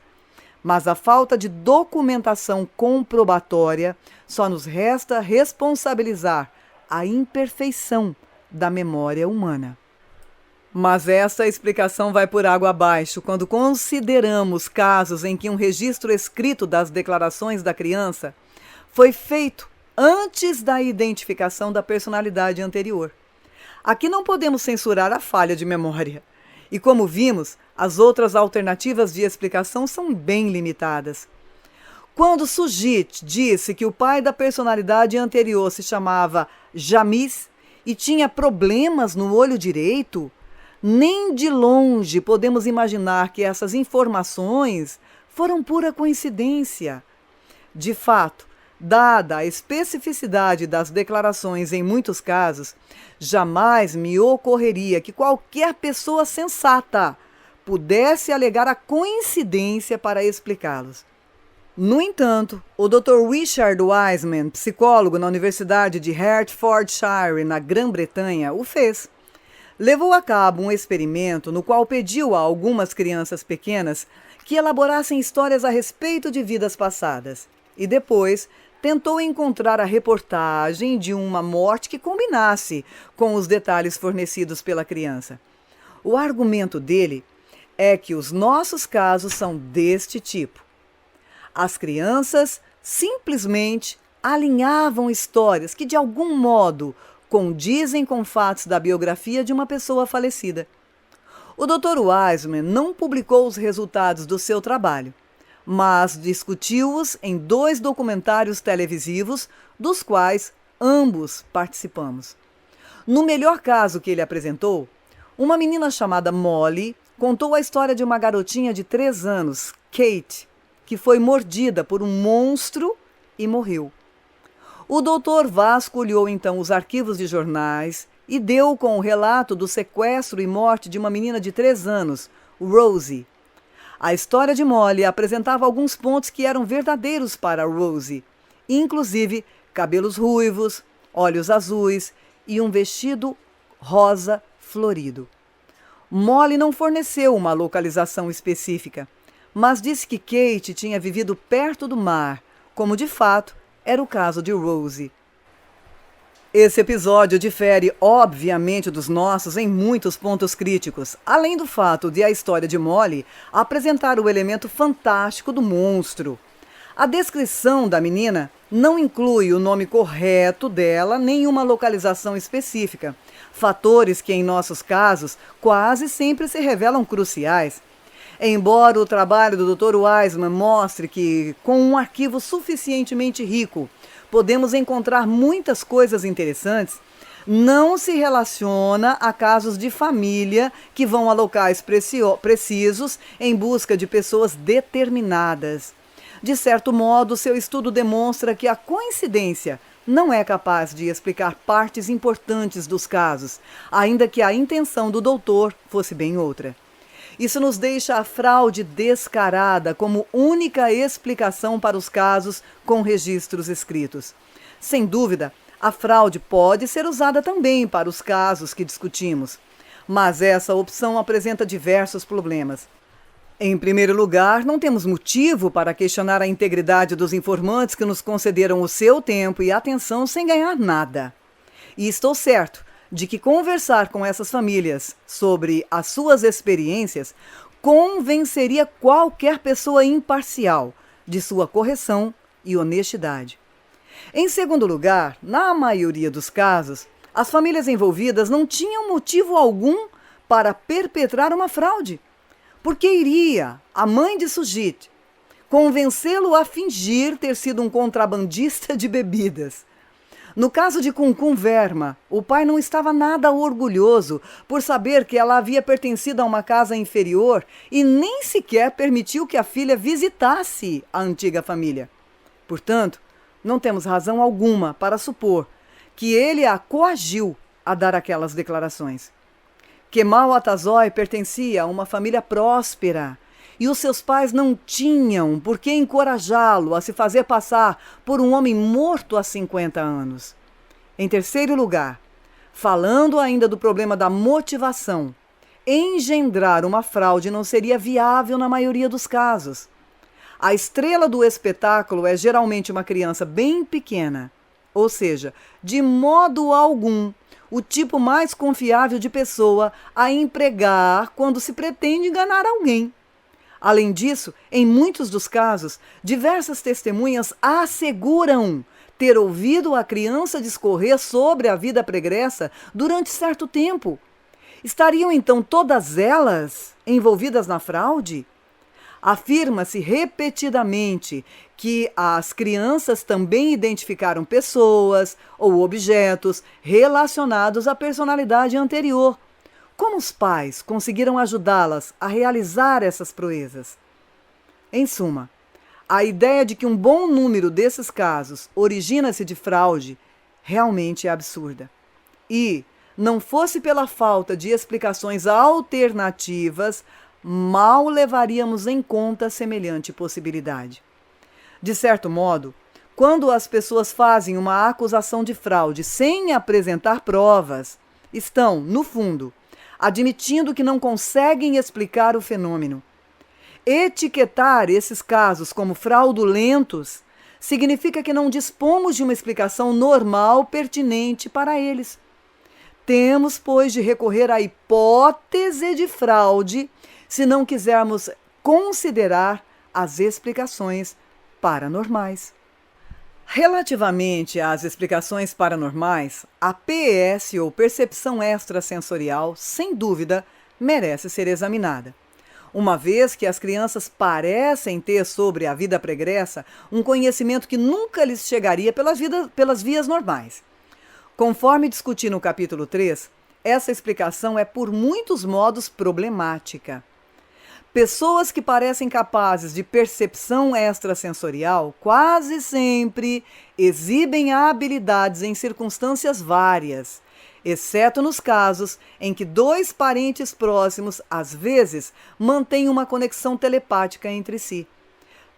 Mas a falta de documentação comprobatória só nos resta responsabilizar a imperfeição da memória humana. Mas essa explicação vai por água abaixo quando consideramos casos em que um registro escrito das declarações da criança foi feito antes da identificação da personalidade anterior. Aqui não podemos censurar a falha de memória. E como vimos, as outras alternativas de explicação são bem limitadas. Quando Sujit disse que o pai da personalidade anterior se chamava Jamis e tinha problemas no olho direito, nem de longe podemos imaginar que essas informações foram pura coincidência. De fato, dada a especificidade das declarações em muitos casos, jamais me ocorreria que qualquer pessoa sensata pudesse alegar a coincidência para explicá-los. No entanto, o Dr. Richard Wiseman, psicólogo na Universidade de Hertfordshire, na Grã-Bretanha, o fez. Levou a cabo um experimento no qual pediu a algumas crianças pequenas que elaborassem histórias a respeito de vidas passadas e depois tentou encontrar a reportagem de uma morte que combinasse com os detalhes fornecidos pela criança. O argumento dele é que os nossos casos são deste tipo. As crianças simplesmente alinhavam histórias que, de algum modo, condizem com fatos da biografia de uma pessoa falecida. O Dr. Wiseman não publicou os resultados do seu trabalho, mas discutiu-os em 2 documentários televisivos, dos quais ambos participamos. No melhor caso que ele apresentou, uma menina chamada Molly contou a história de uma garotinha de 3 anos, Kate, que foi mordida por um monstro e morreu. O doutor vasculhou então os arquivos de jornais e deu com o relato do sequestro e morte de uma menina de 3 anos, Rosie. A história de Molly apresentava alguns pontos que eram verdadeiros para Rosie, inclusive cabelos ruivos, olhos azuis e um vestido rosa florido. Molly não forneceu uma localização específica, mas disse que Kate tinha vivido perto do mar, como de fato era o caso de Rosie. Esse episódio difere, obviamente, dos nossos em muitos pontos críticos, além do fato de a história de Molly apresentar o elemento fantástico do monstro. A descrição da menina não inclui o nome correto dela nem uma localização específica, fatores que, em nossos casos, quase sempre se revelam cruciais. Embora o trabalho do Dr. Wiseman mostre que, com um arquivo suficientemente rico, podemos encontrar muitas coisas interessantes, não se relaciona a casos de família que vão a locais precisos em busca de pessoas determinadas. De certo modo, seu estudo demonstra que a coincidência não é capaz de explicar partes importantes dos casos, ainda que a intenção do doutor fosse bem outra. Isso nos deixa a fraude descarada como única explicação para os casos com registros escritos. Sem dúvida, a fraude pode ser usada também para os casos que discutimos, mas essa opção apresenta diversos problemas. Em primeiro lugar, não temos motivo para questionar a integridade dos informantes que nos concederam o seu tempo e atenção sem ganhar nada. E estou certo de que conversar com essas famílias sobre as suas experiências convenceria qualquer pessoa imparcial de sua correção e honestidade. Em segundo lugar, na maioria dos casos, as famílias envolvidas não tinham motivo algum para perpetrar uma fraude, porque iria a mãe de Sujit convencê-lo a fingir ter sido um contrabandista de bebidas. No caso de Cuncum Verma, o pai não estava nada orgulhoso por saber que ela havia pertencido a uma casa inferior e nem sequer permitiu que a filha visitasse a antiga família. Portanto, não temos razão alguma para supor que ele a coagiu a dar aquelas declarações. Kemal Atazoi pertencia a uma família próspera e os seus pais não tinham por que encorajá-lo a se fazer passar por um homem morto há 50 anos. Em terceiro lugar, falando ainda do problema da motivação, engendrar uma fraude não seria viável na maioria dos casos. A estrela do espetáculo é geralmente uma criança bem pequena, ou seja, de modo algum, o tipo mais confiável de pessoa a empregar quando se pretende enganar alguém. Além disso, em muitos dos casos, diversas testemunhas asseguram ter ouvido a criança discorrer sobre a vida pregressa durante certo tempo. Estariam então todas elas envolvidas na fraude? Afirma-se repetidamente que as crianças também identificaram pessoas ou objetos relacionados à personalidade anterior. Como os pais conseguiram ajudá-las a realizar essas proezas? Em suma, a ideia de que um bom número desses casos origina-se de fraude realmente é absurda. E, não fosse pela falta de explicações alternativas, mal levaríamos em conta semelhante possibilidade. De certo modo, quando as pessoas fazem uma acusação de fraude sem apresentar provas, estão, no fundo, admitindo que não conseguem explicar o fenômeno. Etiquetar esses casos como fraudulentos significa que não dispomos de uma explicação normal pertinente para eles. Temos, pois, de recorrer à hipótese de fraude se não quisermos considerar as explicações paranormais. Relativamente às explicações paranormais, a PS, ou percepção extrasensorial, sem dúvida, merece ser examinada. Uma vez que as crianças parecem ter sobre a vida pregressa um conhecimento que nunca lhes chegaria pelas vias normais. Conforme discuti no capítulo 3, essa explicação é por muitos modos problemática. Pessoas que parecem capazes de percepção extrasensorial quase sempre exibem habilidades em circunstâncias várias, exceto nos casos em que dois parentes próximos, às vezes, mantêm uma conexão telepática entre si.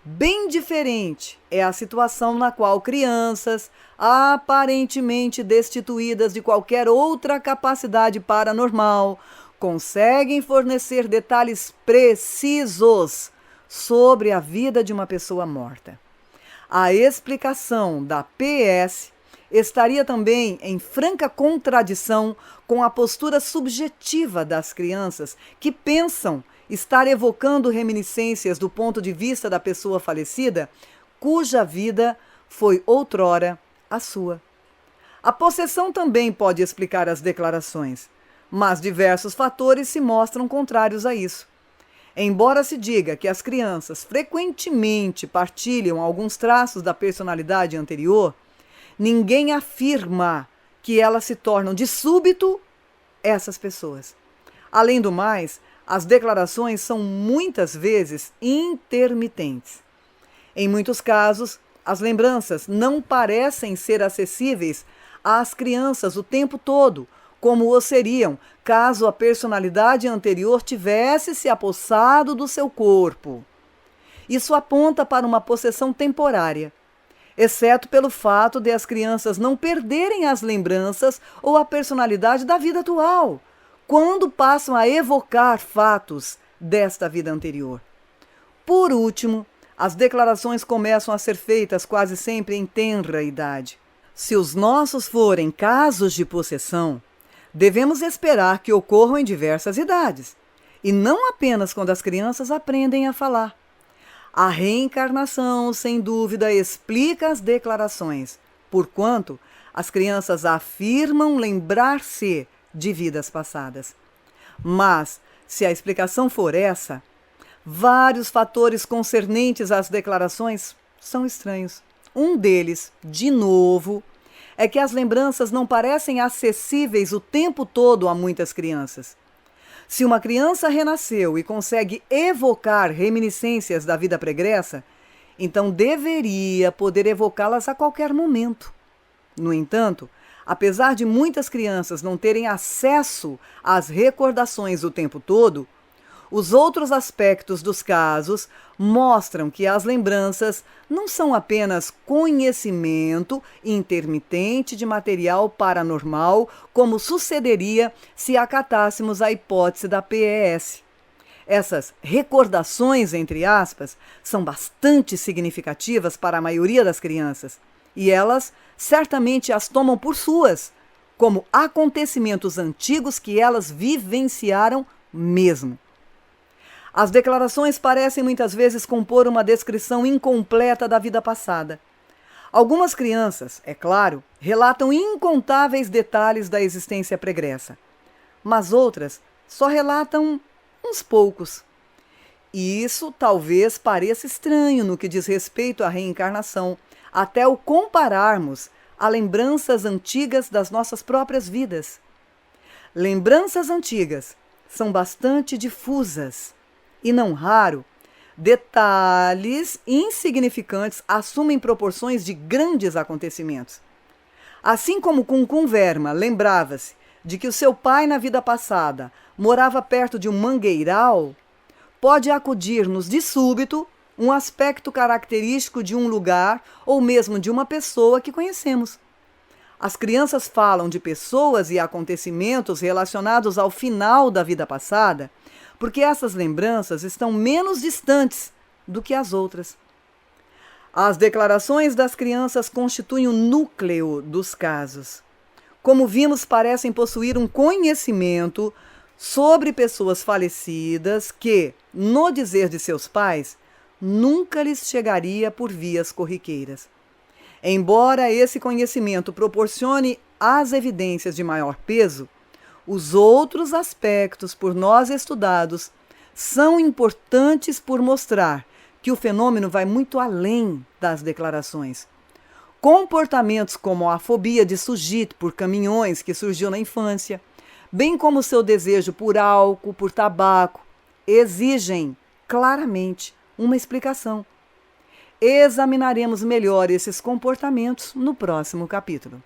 Bem diferente é a situação na qual crianças, aparentemente destituídas de qualquer outra capacidade paranormal, conseguem fornecer detalhes precisos sobre a vida de uma pessoa morta. A explicação da PS estaria também em franca contradição com a postura subjetiva das crianças que pensam estar evocando reminiscências do ponto de vista da pessoa falecida, cuja vida foi outrora a sua. A possessão também pode explicar as declarações, mas diversos fatores se mostram contrários a isso. Embora se diga que as crianças frequentemente partilham alguns traços da personalidade anterior, ninguém afirma que elas se tornam de súbito essas pessoas. Além do mais, as declarações são muitas vezes intermitentes. Em muitos casos, as lembranças não parecem ser acessíveis às crianças o tempo todo, como o seriam caso a personalidade anterior tivesse se apossado do seu corpo. Isso aponta para uma possessão temporária, exceto pelo fato de as crianças não perderem as lembranças ou a personalidade da vida atual, quando passam a evocar fatos desta vida anterior. Por último, as declarações começam a ser feitas quase sempre em tenra idade. Se os nossos forem casos de possessão, devemos esperar que ocorram em diversas idades, e não apenas quando as crianças aprendem a falar. A reencarnação, sem dúvida, explica as declarações, porquanto as crianças afirmam lembrar-se de vidas passadas. Mas, se a explicação for essa, vários fatores concernentes às declarações são estranhos. Um deles, de novo, é que as lembranças não parecem acessíveis o tempo todo a muitas crianças. Se uma criança renasceu e consegue evocar reminiscências da vida pregressa, então deveria poder evocá-las a qualquer momento. No entanto, apesar de muitas crianças não terem acesso às recordações o tempo todo, os outros aspectos dos casos mostram que as lembranças não são apenas conhecimento intermitente de material paranormal, como sucederia se acatássemos a hipótese da PES. Essas recordações, entre aspas, são bastante significativas para a maioria das crianças, e elas certamente as tomam por suas, como acontecimentos antigos que elas vivenciaram mesmo. As declarações parecem muitas vezes compor uma descrição incompleta da vida passada. Algumas crianças, é claro, relatam incontáveis detalhes da existência pregressa, mas outras só relatam uns poucos. E isso talvez pareça estranho no que diz respeito à reencarnação, até o compararmos a lembranças antigas das nossas próprias vidas. Lembranças antigas são bastante difusas e, não raro, detalhes insignificantes assumem proporções de grandes acontecimentos. Assim como Kunkun Verma lembrava-se de que o seu pai na vida passada morava perto de um mangueiral, pode acudir-nos de súbito um aspecto característico de um lugar ou mesmo de uma pessoa que conhecemos. As crianças falam de pessoas e acontecimentos relacionados ao final da vida passada, porque essas lembranças estão menos distantes do que as outras. As declarações das crianças constituem o núcleo dos casos. Como vimos, parecem possuir um conhecimento sobre pessoas falecidas que, no dizer de seus pais, nunca lhes chegaria por vias corriqueiras. Embora esse conhecimento proporcione as evidências de maior peso, os outros aspectos por nós estudados são importantes por mostrar que o fenômeno vai muito além das declarações. Comportamentos como a fobia de Sujit por caminhões que surgiu na infância, bem como seu desejo por álcool, por tabaco, exigem claramente uma explicação. Examinaremos melhor esses comportamentos no próximo capítulo.